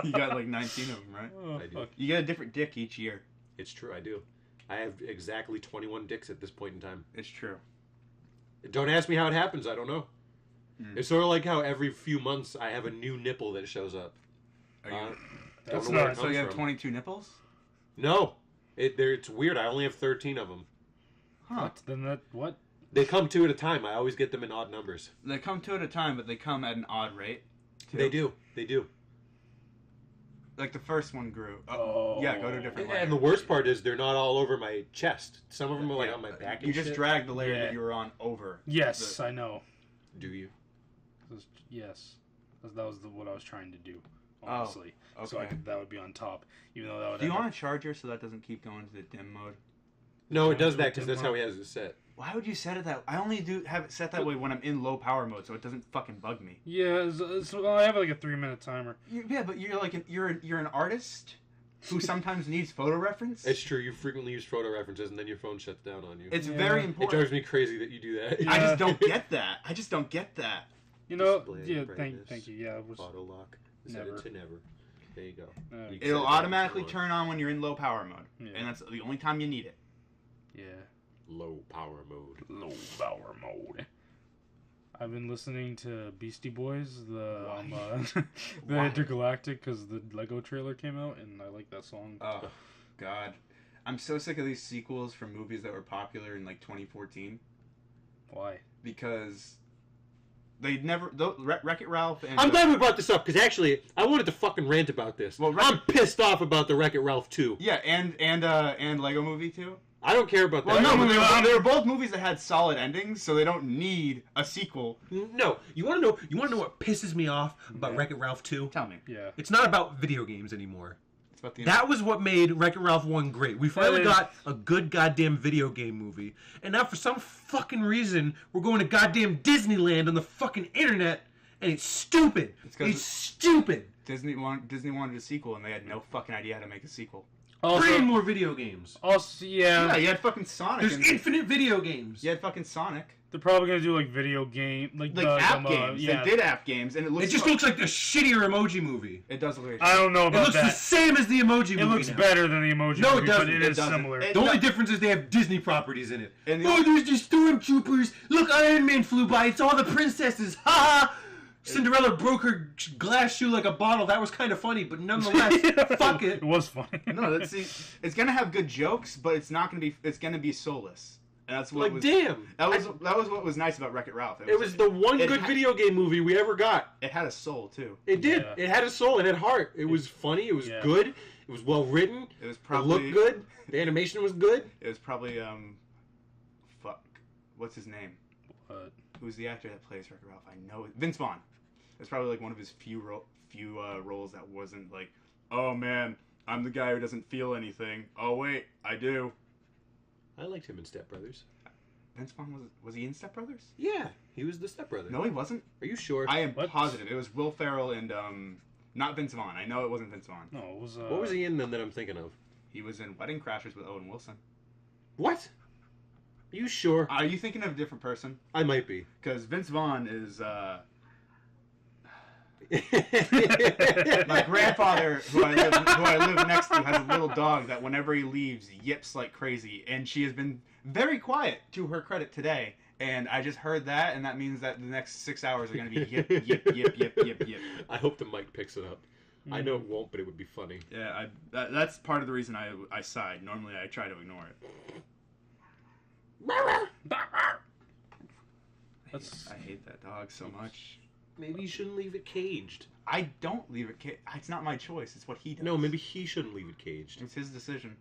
A: You got like 19 of them, right?
C: Oh,
E: I do.
C: fuck.
A: You get a different dick each year.
E: It's true. I do. I have exactly 21 dicks at this point in time.
A: It's true.
E: Don't ask me how it happens. I don't know. It's sort of like how every few months I have a new nipple that shows up.
A: Are you?
C: That's
E: don't know where
C: not-
E: it
A: So you
E: comes
A: have
E: from.
A: 22 nipples?
E: No, it's weird. I only have 13 of them.
A: Huh.
C: What? Then that what?
E: They come two at a time. I always get them in odd numbers.
A: They come two at a time, but they come at an odd rate. Too.
E: They do. They do.
A: Like the first one grew.
C: Oh.
A: Yeah, go to a different layer.
E: And the worst part is they're not all over my chest. Some of them are like on my back. And
A: You just
E: shit.
A: dragged the layer
C: Yeah.
A: that you were on over.
C: Yes, I know.
E: Do you?
C: Yes, that was what I was trying to do.
A: Oh,
C: Honestly, so
A: okay.
C: that would be on top, even though that would.
A: Do you
C: end
A: want
C: up-
A: a charger so that doesn't keep going to the dim mode?
E: No, it does
C: do
E: that
C: it
E: because
C: dim
E: that's how
C: mode.
E: he has it set.
A: Why would you set it that? I only do have it set that way when I'm in low power mode, so it doesn't fucking bug me.
C: Yeah, well, I have like a 3-minute timer.
A: Yeah, but you're like you're an artist who sometimes needs photo reference.
E: It's true. You frequently use photo references, and then your phone shuts down on you.
A: It's
C: Yeah.
A: very
E: It
A: important.
E: drives me crazy that you do that.
A: I
C: Yeah.
A: just don't get that. I just don't get that.
C: You know,
E: Display
C: yeah.
E: brightness,
C: Thank you. Yeah, it was.
E: Auto lock. Set
C: Never.
E: it to never. There you go. You can set
A: It'll
E: it
A: automatically
E: back to
A: turn on when you're in low power mode,
C: Yeah.
A: and that's the only time you need it.
C: Yeah,
E: low power mode.
C: low power mode. I've been listening to Beastie Boys, the
A: Why?
C: Intergalactic, because the Lego trailer came out, and I like that song.
A: Oh, God. I'm so sick of these sequels from movies that were popular in like 2014
C: Why?
A: because they never. Wreck-It Ralph and
E: I'm glad we brought this up because actually I wanted to fucking rant about this.
A: Well,
E: I'm pissed off about the Wreck-It Ralph 2.
A: yeah, and Lego Movie too.
E: I don't care about
A: Well,
E: that.
A: no, but they were both movies that had solid endings, so they don't need a sequel.
E: No, you want to know? You want to know what pisses me off about Wreck-It Ralph 2?
A: Tell me.
C: Yeah.
E: It's not about video games anymore.
A: It's about the
E: That was what made Wreck-It Ralph 1 great. We finally
C: That is-
E: got a good goddamn video game movie. And now for some fucking reason, we're going to goddamn Disneyland on the fucking internet, and it's stupid.
A: It's 'cause
E: It's stupid.
A: Disney wanted a sequel, and they had no fucking idea how to make a sequel.
E: Bring
C: Also,
E: more video games.
A: Yeah, you had fucking Sonic.
E: There's
A: and
E: infinite video games.
A: you had fucking Sonic.
C: they're probably gonna do like video game, like
A: App games.
C: Yeah.
A: They did app games, and it looks.
E: It just looks like the shittier Emoji Movie.
A: It does look like.
C: I don't know
E: It
C: about
E: looks the
C: that.
E: same as the Emoji Movie.
C: It looks
E: now.
C: better than the emoji.
E: No, it
C: movie,
E: doesn't.
C: But
A: It
C: it is
A: doesn't.
C: similar.
A: It-
E: The only
A: No.
E: difference is they have Disney properties in it.
A: And the-
E: Oh, there's the stormtroopers. Look, Iron Man flew by. It's all the princesses. Ha ha! Cinderella broke her glass shoe like a bottle. That was kind of funny, but nonetheless, fuck it.
C: It was funny.
A: No, it's gonna have good jokes, but it's not gonna be. It's gonna be soulless, and that's what
E: Like,
A: was.
E: damn.
A: That was what was nice about Wreck-It Ralph.
E: It was the one
A: it
E: good
A: ha-
E: video game movie we ever got.
A: It had a soul too.
E: It did.
C: Yeah.
E: It had a soul. It had heart. It was funny. It was
C: Yeah.
E: good. It was well written.
A: It was
E: It
A: probably
E: looked good. The animation was good.
A: It was probably fuck, what's his name?
C: But
A: Who's the actor that plays Wreck-It Ralph? I know it. Vince Vaughn. It's probably like one of his few roles that wasn't like, oh man, I'm the guy who doesn't feel anything. Oh wait, I do.
F: I liked him in Step Brothers.
A: Vince Vaughn was he in Step Brothers?
F: Yeah, he was the Step Brother.
A: No, he wasn't.
F: Are you sure?
A: I am
C: What?
A: positive it was Will Ferrell and not Vince Vaughn. I know it wasn't Vince Vaughn.
C: No, it was.
F: What was he in then that I'm thinking of?
A: He was in Wedding Crashers with Owen Wilson.
F: What? Are you sure?
A: Are you thinking of a different person?
F: I might be.
A: Because Vince Vaughn is my grandfather, who I live next to, has a little dog that whenever he leaves, yips like crazy, and she has been very quiet to her credit today. And I just heard that, and that means that the next 6 hours are going to be yip, yip, yip, yip, yip, yip.
F: I hope the mic picks it up. I know it won't, but it would be funny.
A: Yeah, that's part of the reason I sighed. Normally, I try to ignore it. I hate that dog so much.
F: Maybe you shouldn't leave it caged.
A: I don't leave it. It's not my choice. It's what he does.
F: No, maybe he shouldn't leave it caged.
A: It's his decision.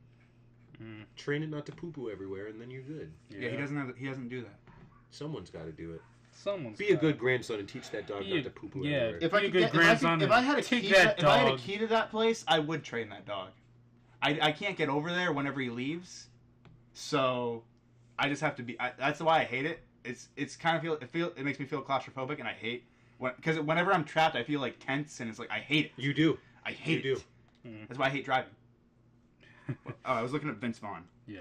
F: Train it not to poo-poo everywhere, and then you're good.
A: Yeah, he doesn't do that.
F: Someone's got to do it.
C: Someone's
F: Be a good grandson and teach that dog not to poo-poo everywhere.
A: If
C: Be a good grandson
A: if I had a
C: and take
A: key,
C: that
A: if I had a
C: dog.
A: key to that place, I would train that dog. I can't get over there whenever he leaves, so I just have to be. That's why I hate it. It's kind of it makes me feel claustrophobic, and I hate because whenever I'm trapped, I feel like tense, and it's like I hate it.
F: You do.
A: I hate it. That's why I hate driving. I was looking at Vince Vaughn.
C: Yeah,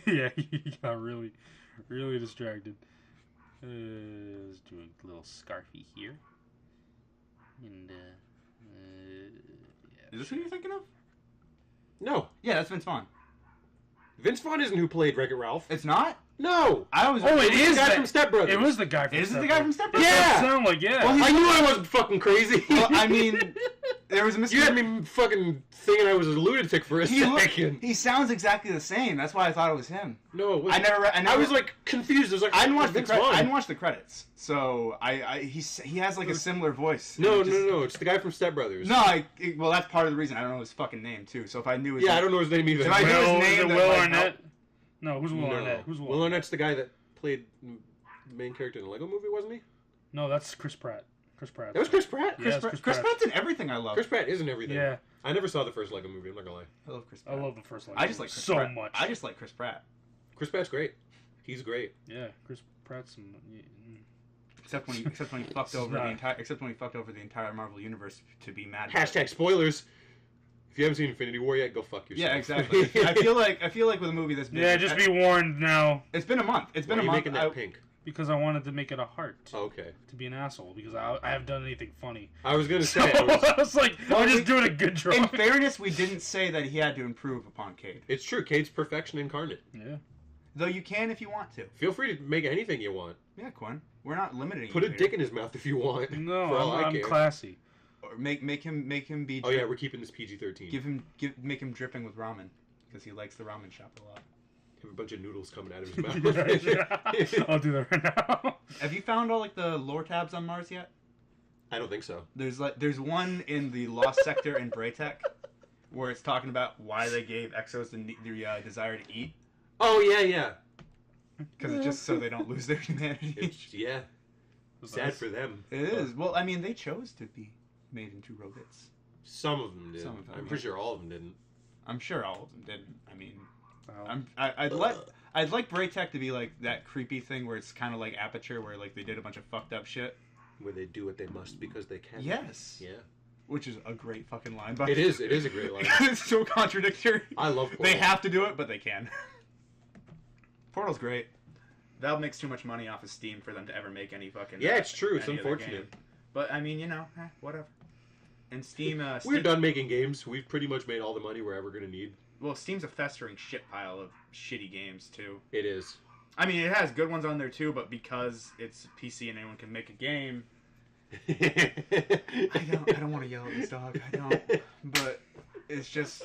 C: yeah, he got really, really distracted. Let's do a little scarfy here, and yeah.
A: Is this who you're thinking of?
F: No.
A: Yeah, that's Vince Vaughn.
F: Vince Vaughn isn't who played Wreck-It Ralph.
A: It's not.
F: No.
A: I was.
C: Oh, it is
F: the guy
C: that-
F: from Step Brothers.
C: It was the guy from.
A: Is it
C: Step
A: the guy from
C: Brothers.
A: Step
C: It
A: Brothers?
F: Yeah.
C: does sound like yeah.
A: Well,
F: I knew I wasn't fucking crazy.
A: Well, I mean, there was a
F: You had me fucking thinking I was a lunatic for a second.
A: He sounds exactly the same. That's why I thought it was him.
F: No, it wasn't.
A: I never.
F: I was like confused. I was like,
A: I didn't watch the
F: Vince
A: credits.
F: Vaughn.
A: I didn't watch the credits, so he has like a similar voice.
F: No,
A: It just-
F: no. It's the guy from Step Brothers.
A: No, well, that's part of the reason I don't know his fucking name too. So if I knew his
F: Yeah, I don't know his name either.
A: If I knew his
C: Will, is
A: name,
C: it
A: that
C: Will
A: might
C: Arnett?
A: help.
C: No, who's Will
F: No.
C: Arnett? Who's
F: Will Arnett's the guy that played the main character in the Lego movie, wasn't he?
C: No, that's Chris Pratt. Chris Pratt.
F: That was Chris Pratt.
C: Yeah,
A: Chris,
C: it's
A: Chris Pratt's in everything I love.
F: Chris Pratt isn't everything.
C: Yeah,
F: I never saw the first Lego movie. I'm not gonna lie.
A: I love Chris
C: I
A: Pratt.
C: love the first one.
A: I just like Chris
C: so
A: Pratt.
C: much.
A: I just like Chris Pratt.
F: Chris Pratt's great. He's great.
C: Yeah, Chris Pratt's.
A: Except when he fucked
C: It's
A: over
C: not-
A: the entire Marvel universe to be mad.
F: Hashtag spoilers. If you haven't seen Infinity War yet, go fuck yourself.
A: Yeah, exactly. I feel like with a movie this big.
C: Yeah, just be warned now
A: It's been a month. It's
F: Why
A: been
F: are
A: a
F: you
A: month.
F: making that pink?
C: because I wanted to make it a heart.
F: Oh, okay.
C: To be an asshole because I haven't done anything funny.
F: I was gonna
C: So
F: say.
C: I was like, I'm just doing a good job.
A: In fairness, we didn't say that he had to improve upon Cade.
F: It's true. Cade's perfection incarnate.
C: Yeah.
A: Though you can if you want to.
F: Feel free to make anything you want.
A: Yeah, Quinn. We're not limiting
F: Put
A: you.
F: a
A: here.
F: dick in his mouth if you want.
C: No,
F: For all I
C: I'm
F: care.
C: classy.
A: Or make him be.
F: Oh yeah, we're keeping this PG-13.
A: Make him dripping with ramen because he likes the ramen shop a lot.
F: Have a bunch of noodles coming out of his mouth.
C: I'll do that right now.
A: Have you found all like the lore tabs on Mars yet?
F: I don't think so.
A: There's one in the Lost Sector in Braytech where it's talking about why they gave Exos the desire to eat
F: Oh yeah.
A: because it's just so they don't lose their humanity.
F: It's, yeah. Sad for them.
A: It is. Well, I mean, they chose to be made into robots.
F: Some of them did.
A: Some of them,
F: I'm
A: yeah.
F: pretty sure all of them didn't.
A: I'm sure all of them didn't. I mean,
C: Well,
A: I'd like Braytech to be like that creepy thing where it's kind of like Aperture, where like they did a bunch of fucked up shit.
F: Where they do what they must because they can.
A: Yes.
F: Yeah.
A: Which is a great fucking line. But
F: It is a great line.
A: it's so contradictory.
F: I love Portal.
A: They have to do it, but they can. Portal's great. Valve makes too much money off of Steam for them to ever make any fucking.
F: Yeah, it's true. It's
A: any other
F: unfortunate.
A: game. But I mean, whatever. And Steam,
F: We're
A: Steam,
F: done making games. We've pretty much made all the money we're ever going to need.
A: well, Steam's a festering shit pile of shitty games too.
F: It is.
A: I mean, it has good ones on there too, but because it's PC and anyone can make a game, I don't want to yell at this dog. I don't. But it's just.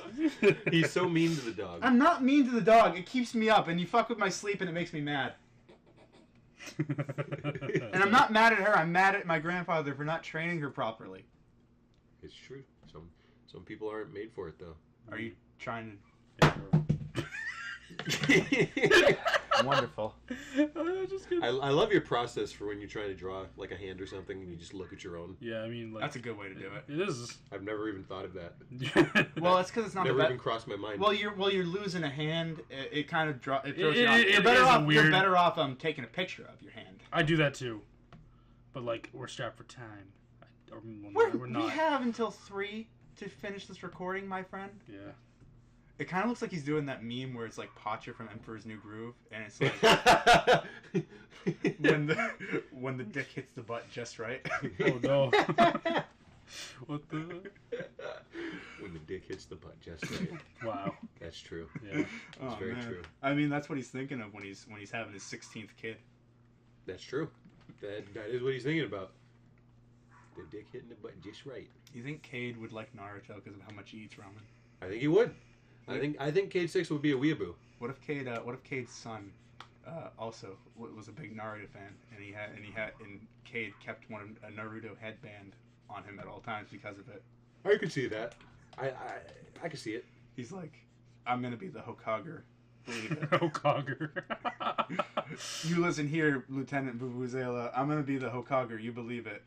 F: He's so mean to the dog.
A: I'm not mean to the dog. It keeps me up, and you fuck with my sleep, and it makes me mad. And I'm not mad at her. I'm mad at my grandfather for not training her properly.
F: It's true. Some people aren't made for it though.
A: Are you trying to? Wonderful.
F: I love your process for when you're trying to draw like a hand or something and you just look at your own.
C: Yeah, I mean, like,
A: That's a good way to do it.
C: It is.
F: I've never even thought of that.
A: Well, it's because it's not
F: Never
A: the
F: even crossed my mind.
A: Well, you're losing a hand. It kind of it throws
C: It-
A: you off.
C: it-
A: You're
C: it
A: better
C: is
A: off.
C: weird.
A: You're better off taking a picture of your hand.
C: I do that too, but like we're strapped for time. We're not.
A: We have until 3 to finish this recording, my friend.
C: Yeah.
A: It kind of looks like he's doing that meme where it's like Pacha from Emperor's New Groove, and it's like when the dick hits the butt just right.
C: Oh no. What the?
F: When the dick hits the butt just right.
C: Wow.
F: That's true.
C: Yeah.
F: That's very
A: man.
F: true.
A: I mean, that's what he's thinking of when he's having his 16th kid.
F: That's true. That is what he's thinking about. The dick hitting the butt just right.
A: You think Cade would like Naruto because of how much he eats ramen?
F: I think he would. I think Cade 6 would be a weeaboo.
A: What if Cade's son also was a big Naruto fan, and Cade kept a Naruto headband on him at all times because of it?
F: I could see that. I could see it.
A: He's like, I'm gonna be the Hokage. Believe it.
C: Hokage.
A: You listen here, Lieutenant Vuvuzela. I'm gonna be the Hokage. You believe it.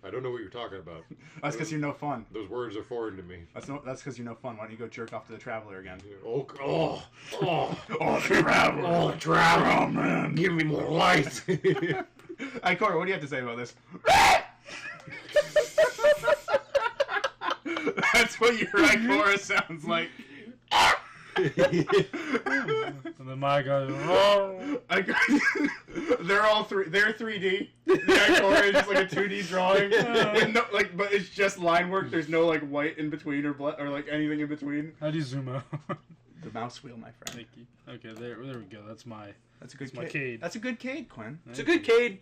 F: I don't know what you're talking about.
A: That's because you're no fun.
F: Those words are foreign to me.
A: That's because you're no fun. Why don't you go jerk off to the Traveler again?
F: Oh,
A: Traveler!
F: oh, travel,
A: Oh, man!
F: give me more light.
A: Hey, Corey, what do you have to say about this? That's what your Ikora sounds like.
C: And then my guy. Oh.
A: They're all they're 3D. The Ikora is just like a 2D drawing. With no, but it's just line work. There's no like white in between or like anything in between.
C: How do you zoom out?
A: The mouse wheel, my friend.
C: Thank you. Okay, there we go. That's
A: a good
C: my Cade.
A: That's a good Cade, Quinn.
F: It's a good Cade.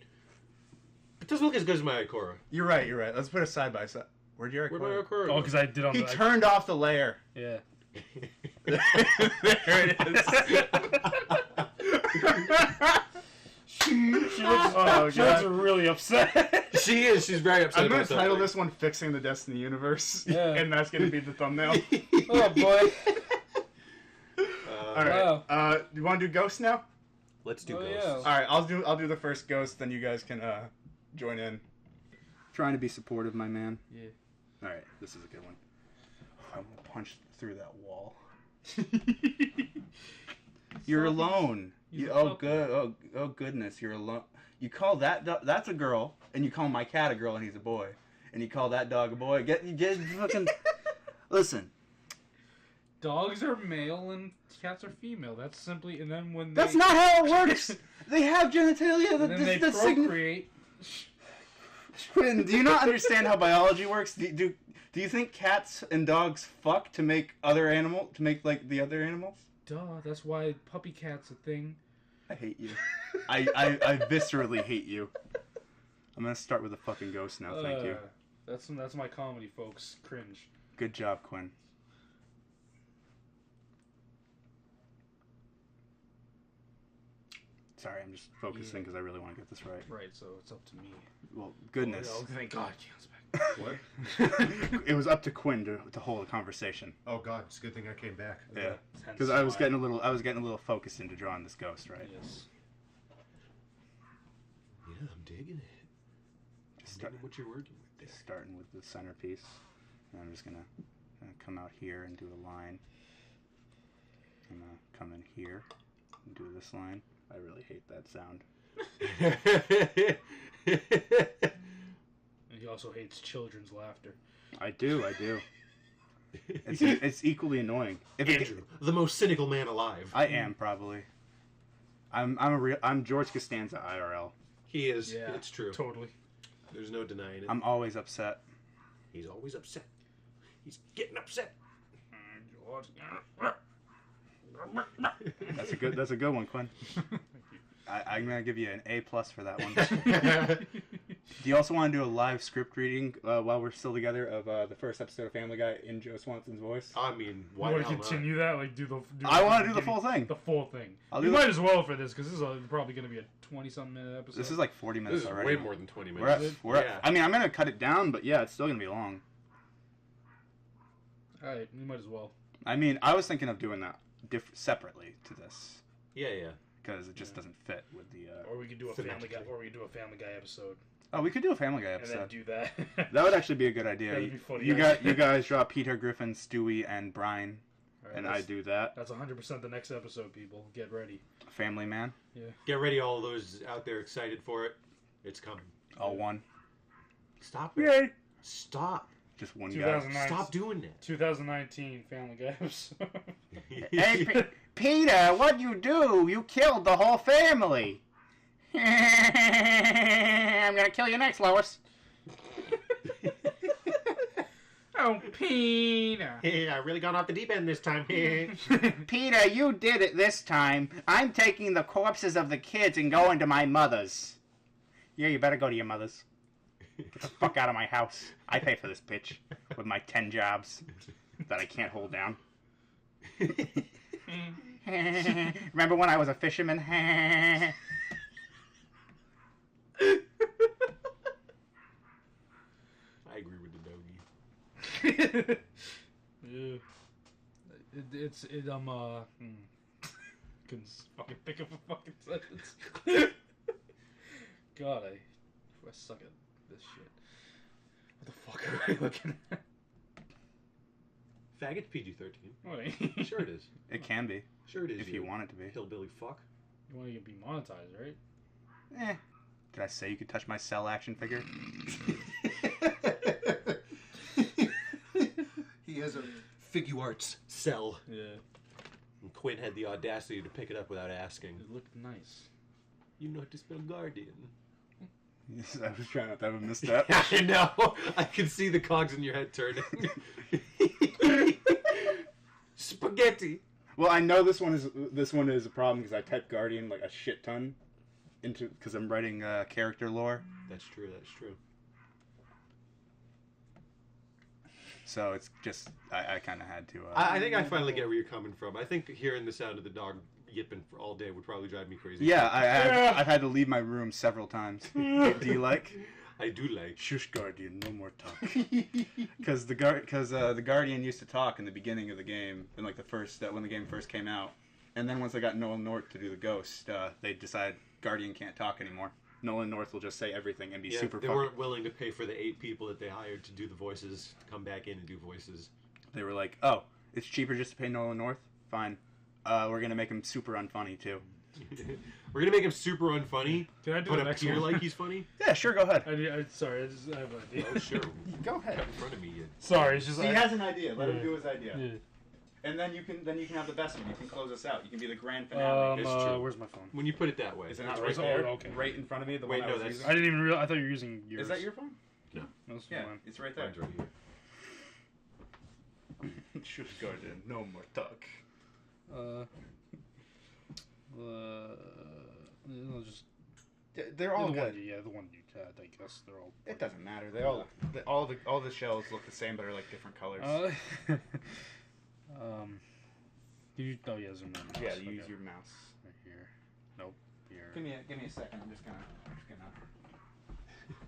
F: It doesn't look as good as my Ikora.
A: You're right. Let's put it side by side. Where'd your
F: Where'd my
A: Ikora?
F: Ikora
C: Oh,
F: go?
C: because I did on
A: He
C: the.
A: turned off the layer.
C: Yeah.
A: There it is.
C: She looks,
A: Oh,
C: she looks
A: God.
C: really upset.
F: She is. She's very upset
A: I'm gonna
F: about
A: title
F: something.
A: this one "Fixing the Destiny Universe,"
C: Yeah.
A: and that's gonna be the thumbnail.
C: Oh boy.
A: All right.
C: Wow.
A: You want to do ghosts now?
F: Let's do
C: Oh,
F: ghosts.
C: yeah.
A: All right. I'll do the first ghost, then you guys can join in. Trying to be supportive, my man.
C: Yeah.
A: All right. This is a good one. I'm gonna punch through that wall. You're alone.
C: he's a
A: Oh
C: puppy.
A: good. Oh goodness. You're alone. You call that's a girl, and you call my cat a girl, and he's a boy, and you call that dog a boy. Get fucking. Listen.
C: Dogs are male and cats are female. That's simply, and then when
A: That's not how it works. They have genitalia.
C: and then they procreate.
A: Quinn, do you not understand how biology works? Do you think cats and dogs fuck to make other like the other animals?
C: Duh. That's why puppy cat's a thing.
A: I hate you. I viscerally hate you. I'm gonna start with a fucking ghost now. Thank you.
C: That's my comedy, folks. Cringe.
A: Good job, Quinn. Sorry, I'm just focusing because I really want to get this right.
C: Right. So it's up to me.
A: Well, goodness.
C: Oh, thank God. Keon's back.
B: What?
A: It was up to Quinn to hold a conversation.
B: Oh God, it's a good thing I came back.
A: Yeah,
C: Hence
A: because I was
C: why.
A: getting a little focused into drawing this ghost, right?
C: Yes.
F: Yeah, I'm digging it.
A: Just
F: I'm digging what you're working with there.
A: starting with the centerpiece, and I'm just gonna come out here and do a line. I'm gonna come in here and do this line. I really hate that sound.
C: And he also hates children's laughter.
A: I do. It's equally annoying.
F: Andrew, the most cynical man alive.
A: I am probably. I'm George Costanza IRL.
F: He is.
C: Yeah.
F: It's true.
C: Totally.
F: There's no denying it.
A: I'm always upset.
F: He's always upset. He's getting upset.
A: That's a good one, Quinn. I'm gonna give you an A+ for that one. Do you also want to do a live script reading while we're still together of the first episode of Family Guy in Joe Swanson's voice?
F: I mean,
C: You
F: why
C: want
F: the
C: to
F: hell
C: continue that? Like, do the.
A: I want to do the full thing.
C: The full thing.
A: I'll
C: You
A: do
C: might as well for this because this is probably going to be a 20-something minute episode.
A: This is like 40
F: not?
A: minutes
F: This is
A: already.
F: way more than 20
A: We're at,
F: minutes.
A: we're at, I mean, I'm gonna cut it down, but yeah, it's still gonna be long.
C: All right, you might as well.
A: I mean, I was thinking of doing separately to this
F: Yeah.
A: because it just doesn't fit with the.
C: Or we could do a Family Guy.
F: Thematically.
C: Or we could do a Family Guy episode
A: Oh, we could do a Family Guy
C: and then
A: episode.
C: do that.
A: That would actually be a good idea.
C: That'd be funny.
A: You guys draw Peter, Griffin, Stewie, and Brian,
C: Alright,
A: and I do that.
C: That's 100% the next episode, people. Get ready.
A: Family Man,
F: Get ready, all those out there excited for it. It's coming.
A: all one.
F: Stop it.
A: Yay!
F: Stop.
A: Just one guy.
C: 2009.
F: Stop doing that.
C: 2019 Family Guy episode.
A: Hey, Peter, what'd you do? You killed the whole family. I'm gonna kill you next, Lois.
C: Oh, Peter.
E: Hey, I really gone off the deep end this time.
A: Peter, you did it this time. I'm taking the corpses of the kids and going to my mother's. Yeah, you better go to your mother's. Get the fuck out of my house. I pay for this bitch with my 10 jobs that I can't hold down. Remember when I was a fisherman?
F: I agree with the doggy.
C: Yeah. Couldn't fucking think of a fucking sentence. God, I suck at this shit. What the fuck are I looking at?
F: Faggot PG-13.
C: Wait.
F: Sure it is.
A: It can be,
F: Sure it is.
A: if you want it to be.
F: Hillbilly fuck.
C: You want to be monetized, right?
A: Did I say you could touch my cell action figure?
E: He has a
F: Figure arts cell.
C: Yeah.
F: And Quinn had the audacity to pick it up without asking.
C: It looked nice.
F: You know how to spell guardian.
A: Yes, I was trying not to have a misstep.
F: I know. I can see the cogs in your head turning. Spaghetti.
A: Well, I know this one is a problem because I typed Guardian like a shit ton into because I'm writing character lore.
F: That's true. That's true.
A: So it's just I kind of had to.
F: I think I finally get where you're coming from. I think hearing the sound of the dog yipping for all day would probably drive me crazy.
A: Yeah, I've had to leave my room several times. Do you like?
F: I do like.
A: Shush, Guardian, no more talk. Because the Guardian used to talk in the beginning of the game, in like the first when the game first came out, and then once they got Nolan North to do the ghost, they decided Guardian can't talk anymore. Nolan North will just say everything and be super.
F: They weren't willing to pay for the 8 people that they hired to do the voices to come back in and do voices.
A: They were like, "Oh, it's cheaper just to pay Nolan North. Fine, we're gonna make him super unfunny too."
F: We're gonna make him super unfunny,
C: Can I do
F: but
C: the next
F: appear
C: one?
F: like he's funny.
A: Yeah, sure, go ahead.
C: Sorry, I have an idea.
F: Oh sure,
A: Go ahead.
F: in front of me.
C: Sorry, it's just
A: He has an idea. Let him
C: Yeah.
A: do his idea.
C: Yeah.
A: And then you can have the best one. You can close us out. You can be the grand finale.
F: It's true.
C: Where's my phone?
F: When you put it that way,
A: Is it not
C: It's
A: right
C: right-
A: there?
C: oh, okay.
A: Right in front of me. The
F: Wait,
A: one
F: no,
A: I was
F: that's-
A: using?
C: I didn't even realize. I thought you were using yours.
A: Is that your phone?
C: That's
A: Yeah,
C: mine.
A: it's right there.
F: Mine's right here.
A: Should go to no more talk.
C: I'll just
A: They're all
C: the
A: good.
C: one. Yeah, the one you had. I guess they're all.
A: It doesn't matter. They all the shells look the same, but are like different colors.
C: You, oh yeah, zoom in.
A: Yeah, you use your mouse.
C: Right here. Nope. Here.
A: Give me a second. I'm just gonna.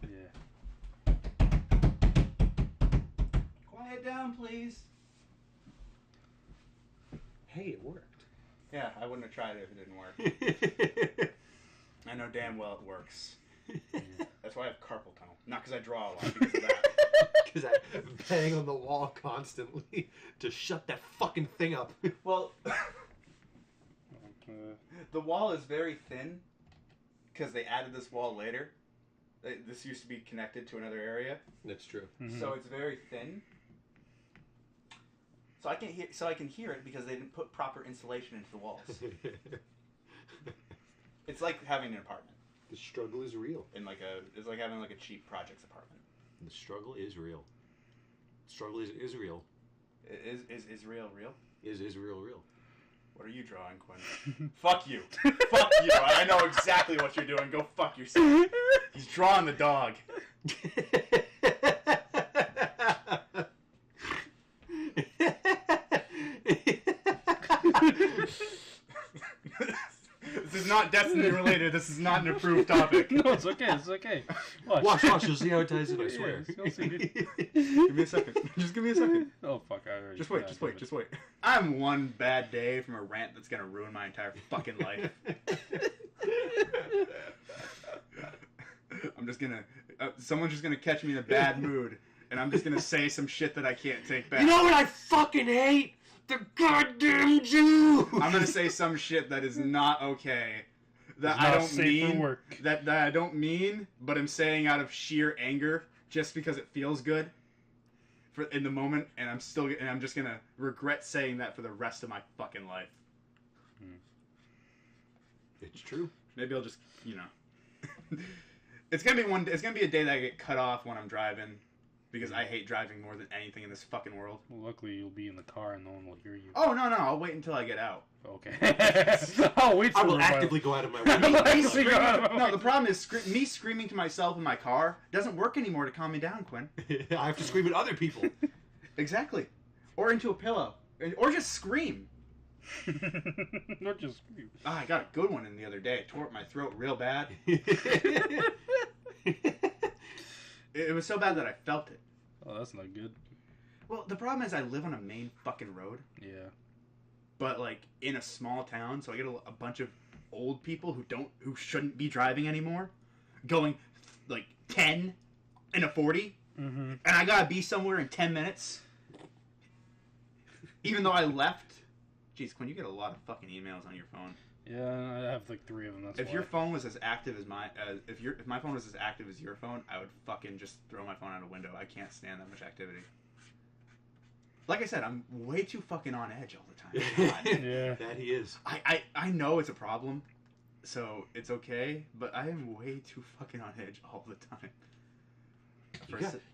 C: Yeah.
A: Quiet down, please.
F: Hey, it worked.
A: Yeah, I wouldn't have tried it if it didn't work. I know damn well it works. That's why I have carpal tunnel. Not because I draw a lot, because of that.
F: Because I bang on the wall constantly to shut that fucking thing up.
A: Well, the wall is very thin because they added this wall later. This used to be connected to another area,
F: That's true.
A: so it's very thin. So I can hear it because they didn't put proper insulation into the walls. It's like having an apartment
F: The struggle is real.
A: it's like having like a cheap projects apartment.
F: The struggle is real. The struggle is Israel.
A: Is Israel real?
F: Is Israel real?
A: What are you drawing, Quinn? Fuck you. Fuck you. I know exactly what you're doing. Go fuck yourself. He's drawing the dog. This not Destiny related. This is not an approved topic.
C: No, it's okay. It's okay.
E: Watch. You'll see how it ties in. I swear.
C: Yeah, you'll see.
A: Give me a second. Just give me a second.
C: Oh fuck! I already.
A: Just wait. I'm one bad day from a rant that's gonna ruin my entire fucking life. I'm just gonna. Someone's just gonna catch me in a bad mood, and I'm just gonna say some shit that I can't take back.
E: You know what I fucking hate? The goddamn Jew!
A: I'm gonna say some shit that is not okay. That
C: It's
A: I
C: not
A: don't
C: safe for
A: mean.
C: work.
A: That I don't mean, but I'm saying out of sheer anger, just because it feels good, for in the moment, and I'm just gonna regret saying that for the rest of my fucking life.
E: It's true.
A: Maybe I'll just, it's gonna be a day that I get cut off when I'm driving, because I hate driving more than anything in this fucking world.
C: Well, luckily you'll be in the car and no one will hear you.
A: Oh no, I'll wait until I get out.
C: Okay. I'll wait.
E: I
C: for
E: will
C: a while.
E: actively go out of my way.
A: No, the problem is me screaming to myself in my car doesn't work anymore to calm me down, Quinn.
E: I have to scream at other people.
A: Exactly. Or into a pillow. Or just scream.
C: Not just you.
A: I got a good one in the other day. It tore up my throat real bad. It was so bad that I felt it.
C: Oh, that's not good.
A: Well, the problem is I live on a main fucking road,
C: Yeah.
A: but like in a small town, so I get a bunch of old people who shouldn't be driving anymore, going like 10 in a 40,
C: Mm-hmm.
A: and I gotta be somewhere in 10 minutes. Even though I left. Jeez, Quinn, you get a lot of fucking emails on your phone.
C: Yeah, I have like 3 of them. That's
A: If
C: why.
A: your phone was as active as if my phone was as active as your phone, I would fucking just throw my phone out a window. I can't stand that much activity. Like I said, I'm way too fucking on edge all the time. God.
C: Yeah.
E: That he is.
A: I know it's a problem, so it's okay, but I am way too fucking on edge all the time.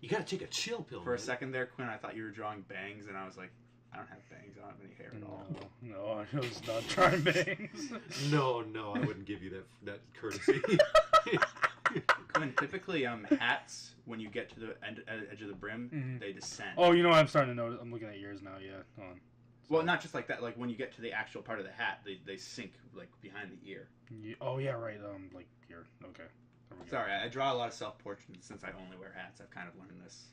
E: You gotta take a chill pill.
A: For a
E: man.
A: second there, Quinn, I thought you were drawing bangs, and I was like, I don't have bangs. I don't have any hair at all.
C: No, I was not trying bangs.
E: No, I wouldn't give you that courtesy.
A: Quinn, typically, hats, when you get to the edge of the brim, they descend.
C: Oh, you know what I'm starting to notice? I'm looking at yours now. Yeah, hold on.
A: Well, not just like that. Like when you get to the actual part of the hat, they sink like behind the ear.
C: Oh yeah, right. Like here. Okay. There we go.
A: Sorry, I draw a lot of self-portraits since I only wear hats. I've kind of learned this.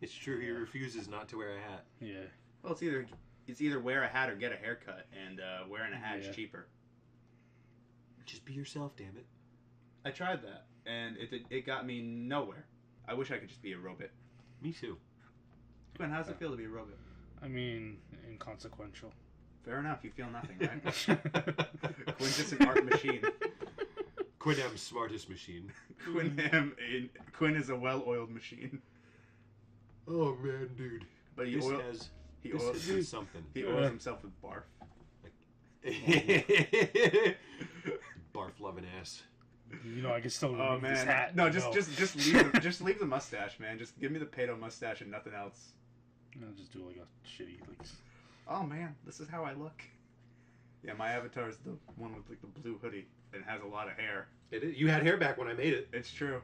E: It's true. He refuses not to wear a hat.
C: Yeah.
A: Well, it's either wear a hat or get a haircut, and wearing a hat is cheaper.
E: Just be yourself, damn it.
A: I tried that, and it got me nowhere. I wish I could just be a robot.
E: Me too.
A: Quinn, how does it feel to be a robot?
C: I mean, inconsequential.
A: Fair enough. You feel nothing, right? Quinn's just an art machine.
E: Quinam's smartest machine.
A: Quinn is a well-oiled machine.
E: Oh man, dude.
A: But
E: This has been something.
A: He oils himself with barf.
E: Barf loving ass.
C: You know, I can still
A: Oh
C: remove this
A: man,
C: hat.
A: no, just leave the mustache, man. Just give me the pedo mustache and nothing else.
C: I'll just do like a shitty like.
A: Oh man, this is how I look. Yeah, my avatar is the one with like the blue hoodie and has a lot of hair.
E: It is. You had hair back when I made it.
A: It's true.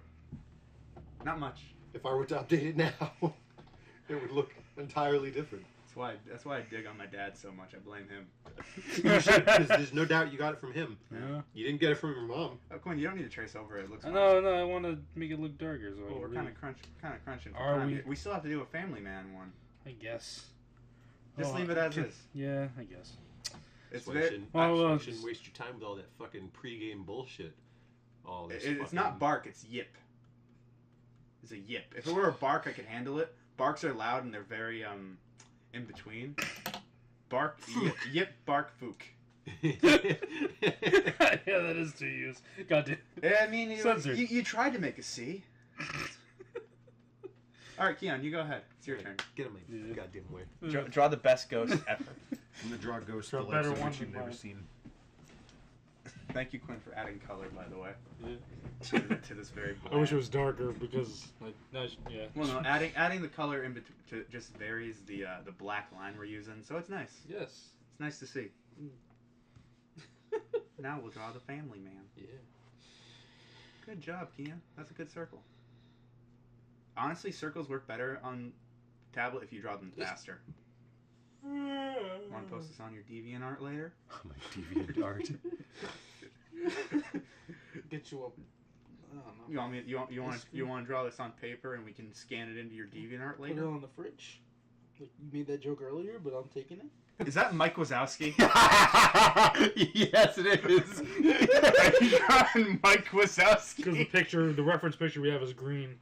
A: Not much.
E: If I were to update it now, it would look entirely different.
A: That's why I dig on my dad so much. I blame him.
E: You should, because there's no doubt you got it from him.
C: Yeah.
E: You didn't get it from your mom.
A: Oh, Quinn, you don't need to trace over it. It looks fine.
C: No, I want to make it look darker. So
A: Well, we're
C: really,
A: kind of crunching. For
C: Are
A: time.
C: we?
A: We still have to do a Family Man one.
C: I guess.
A: Just
C: Oh,
A: leave it as is.
C: Yeah, I guess.
A: It's
E: That's why you
C: Well,
E: shouldn't waste your time with all that fucking pregame bullshit. All this
A: it's
E: fucking...
A: not bark. It's yip. It's a yip. If it were a bark, I could handle it. Barks are loud and they're very in between. Bark, yip, bark, fook.
C: Yeah, that is 2 U's. God damn.
A: I mean,
C: Censored.
A: you tried to make a C. All right, Keon, you go ahead. It's your turn.
E: Get him my goddamn way.
A: Draw the best ghost ever.
B: I'm gonna draw ghosts
C: Draw
B: the
C: better
B: likes of
C: one
B: which you've
C: than
B: never
C: mine.
B: seen.
A: Thank you, Quinn, for adding color, by the way,
C: Yeah.
A: to this very.
C: I wish it was darker because, like, yeah.
A: Well, no, adding the color in between to just varies the black line we're using, so it's nice.
C: Yes.
A: It's nice to see. Now we'll draw the Family Man.
E: Yeah.
A: Good job, Keon. That's a good circle. Honestly, circles work better on tablet if you draw them faster. Want to post this on your DeviantArt later?
E: My deviant art.
C: Get you up. I don't know.
A: You want me? You want to draw this on paper and we can scan it into your DeviantArt
C: Put it
A: later?
C: on the fridge. Like you made that joke earlier, but I'm taking it.
A: Is that Mike Wazowski?
F: Yes, it is.
A: Are you drawing Mike
C: Because the
A: Wazowski?
C: picture, the reference picture we have is green.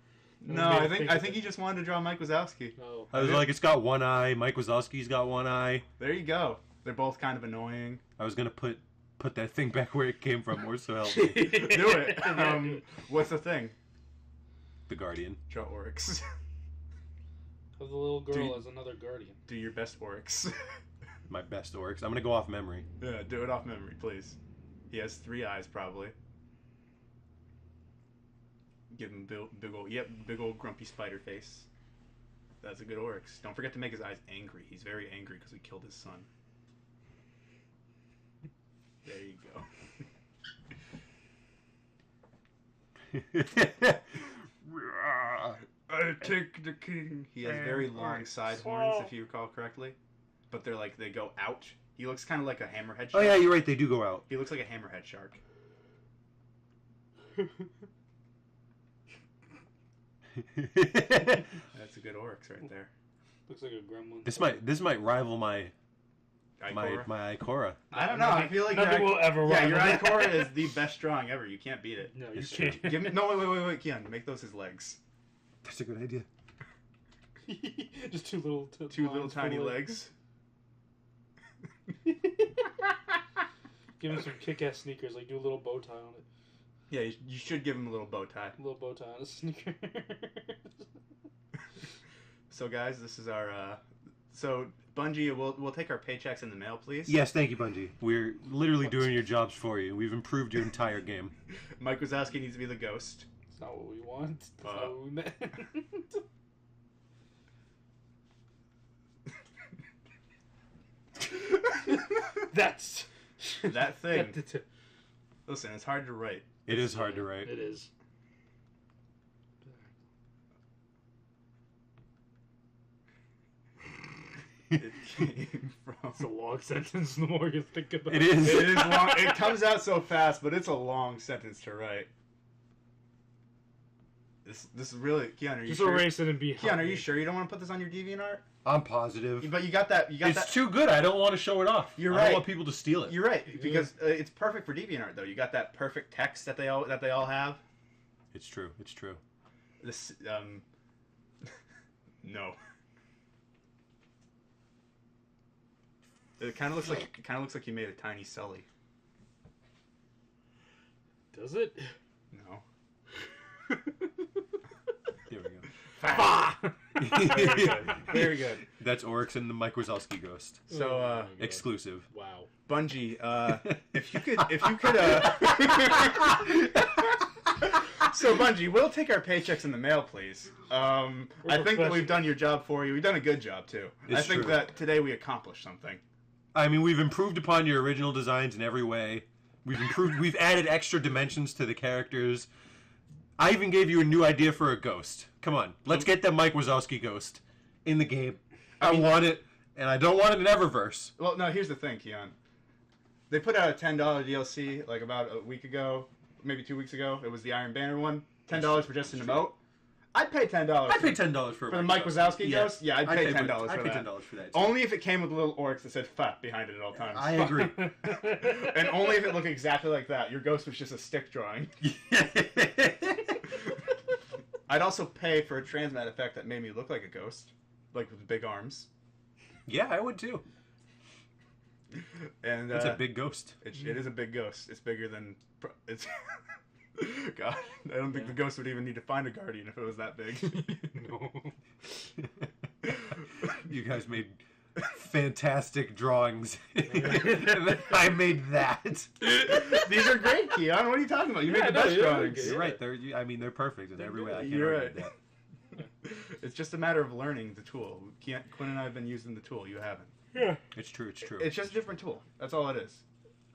C: And
A: No,
C: we made
A: I
C: it
A: think he just wanted to draw Mike Wazowski.
C: Oh.
F: I was like, it's got one eye. Mike Wazowski's got one eye.
A: There you go. They're both kind of annoying.
F: I was gonna put that thing back where it came from. Or so help me.
A: Do it. What's the thing?
F: The Guardian.
A: Draw Oryx.
C: The little girl
A: Dude.
C: as another guardian.
A: Do your best Oryx.
F: My best Oryx. I'm gonna go off memory.
A: Yeah, do it off memory, please. He has 3 eyes, probably. Give him big old grumpy spider face. That's a good Oryx. Don't forget to make his eyes angry. He's very angry because we killed his son. There you go. I take the king. He has very long side horns, if you recall correctly. But they're like, they go out. He looks kind of like a hammerhead shark.
F: Oh yeah, you're right. They do go out.
A: He looks like a hammerhead shark. That's a good Oryx right there.
C: Looks like a gremlin.
F: This might rival my
A: Ikora?
F: my Ikora.
A: I don't know. I feel like
C: nothing will ever
A: yeah, your
C: rival that.
A: Ikora is the best drawing ever. You can't beat it.
C: No, you
F: It's
C: can't.
A: Give me wait, Keon. Make those his legs.
F: That's a good idea.
C: Just two little
A: Two tiny legs.
C: Give him some kick-ass sneakers. Like do a little bow tie on it.
A: Yeah, you should give him a little bow tie.
C: A little bow tie on a sneaker.
A: So guys, this is our. So Bungie, we'll take our paychecks in the mail, please.
F: Yes, thank you, Bungie. We're literally doing your jobs for you. We've improved your entire game.
A: Mike Wazowski needs to be the ghost.
C: It's not what we want. That's not what we meant. That's
A: That thing.
C: That's it.
A: Listen, it's hard to write.
F: It is hard to write.
C: It is.
A: It came from.
C: It's a long sentence. The more you think about
F: It is.
A: It is long. It comes out so fast, but it's a long sentence to write. This is really Keon. Are you
C: Just
A: sure?
C: erase it and be.
A: Keon, are you sure you don't want to put this on your DeviantArt?
F: I'm positive.
A: But you got that. You got
F: It's
A: that.
F: too good. I don't want to show it off.
A: You're
F: I
A: right.
F: don't want people to steal it.
A: You're right because it's perfect for DeviantArt though. You got that perfect text that they all have.
F: It's true. It's true.
A: This no. It kind of looks like you made a tiny Sully.
C: Does it?
A: No.
F: There we go.
A: Very good. Very good.
F: That's Oryx and the Mike Wazowski ghost.
A: So
C: Oh my God.
F: Exclusive.
C: Wow.
A: Bungie, if you could So Bungie, we'll take our paychecks in the mail, please. I think that we've done your job for you. We've done a good job too.
F: It's
A: I think
F: true.
A: that today we accomplished something.
F: I mean, we've improved upon your original designs in every way. We've added extra dimensions to the characters. I even gave you a new idea for a ghost. Come on, let's get the Mike Wazowski ghost in the game. I want it, and I don't want it in Eververse.
A: Well, no, here's the thing, Keon. They put out a $10 DLC like about a week ago, maybe 2 weeks ago. It was the Iron Banner one. $10 for just an emote. I'd pay $10.
F: I'd pay $10 for
A: the Mike Wazowski ghost? Yeah, I'd pay $10 for
F: I'd pay
A: that.
F: $10 for that.
A: Only if it came with a little Oryx that said "fuck" behind it at all times.
F: I agree.
A: And only if it looked exactly like that. Your ghost was just a stick drawing. I'd also pay for a transmat effect that made me look like a ghost, like with big arms.
F: Yeah, I would too.
A: And
F: It's a big ghost.
A: It is a big ghost. It's bigger than it's. God, I don't think the ghost would even need to find a guardian if it was that big.
C: No.
F: You guys made fantastic drawings. I made that.
A: These are great, Keon. What are you talking about? You made the best drawings.
F: You're right. They're perfect in every way. I can't
A: You're
F: argue
A: right.
F: with that.
A: It's just a matter of learning the tool. Quinn and I have been using the tool. You haven't.
C: Yeah.
F: It's true. It's true.
A: It's just a different tool. That's all it is.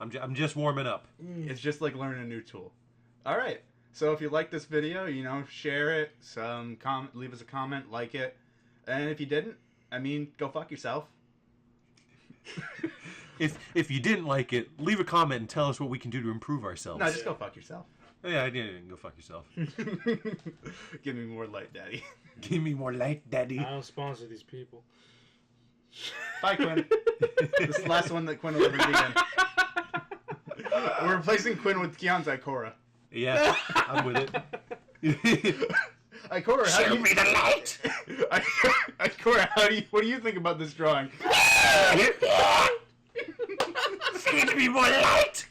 F: I'm just warming up.
A: It's just like learning a new tool. All right. So if you like this video, share it. Leave us a comment, like it, and if you didn't, go fuck yourself.
F: If you didn't like it, leave a comment and tell us what we can do to improve ourselves.
G: No, just go fuck yourself.
F: Yeah, I didn't. Go fuck yourself.
G: Give me more light, daddy.
F: Give me more light, daddy.
C: I don't sponsor these people.
G: Bye, Quinn. This is the last one that Quinn will ever be in. We're replacing Quinn with Keontae Cora.
F: Yeah, I'm with it.
G: Cora, how
D: Show
G: do you...
D: me the light!
G: Cora, what do you think about this drawing?
D: Give me more light!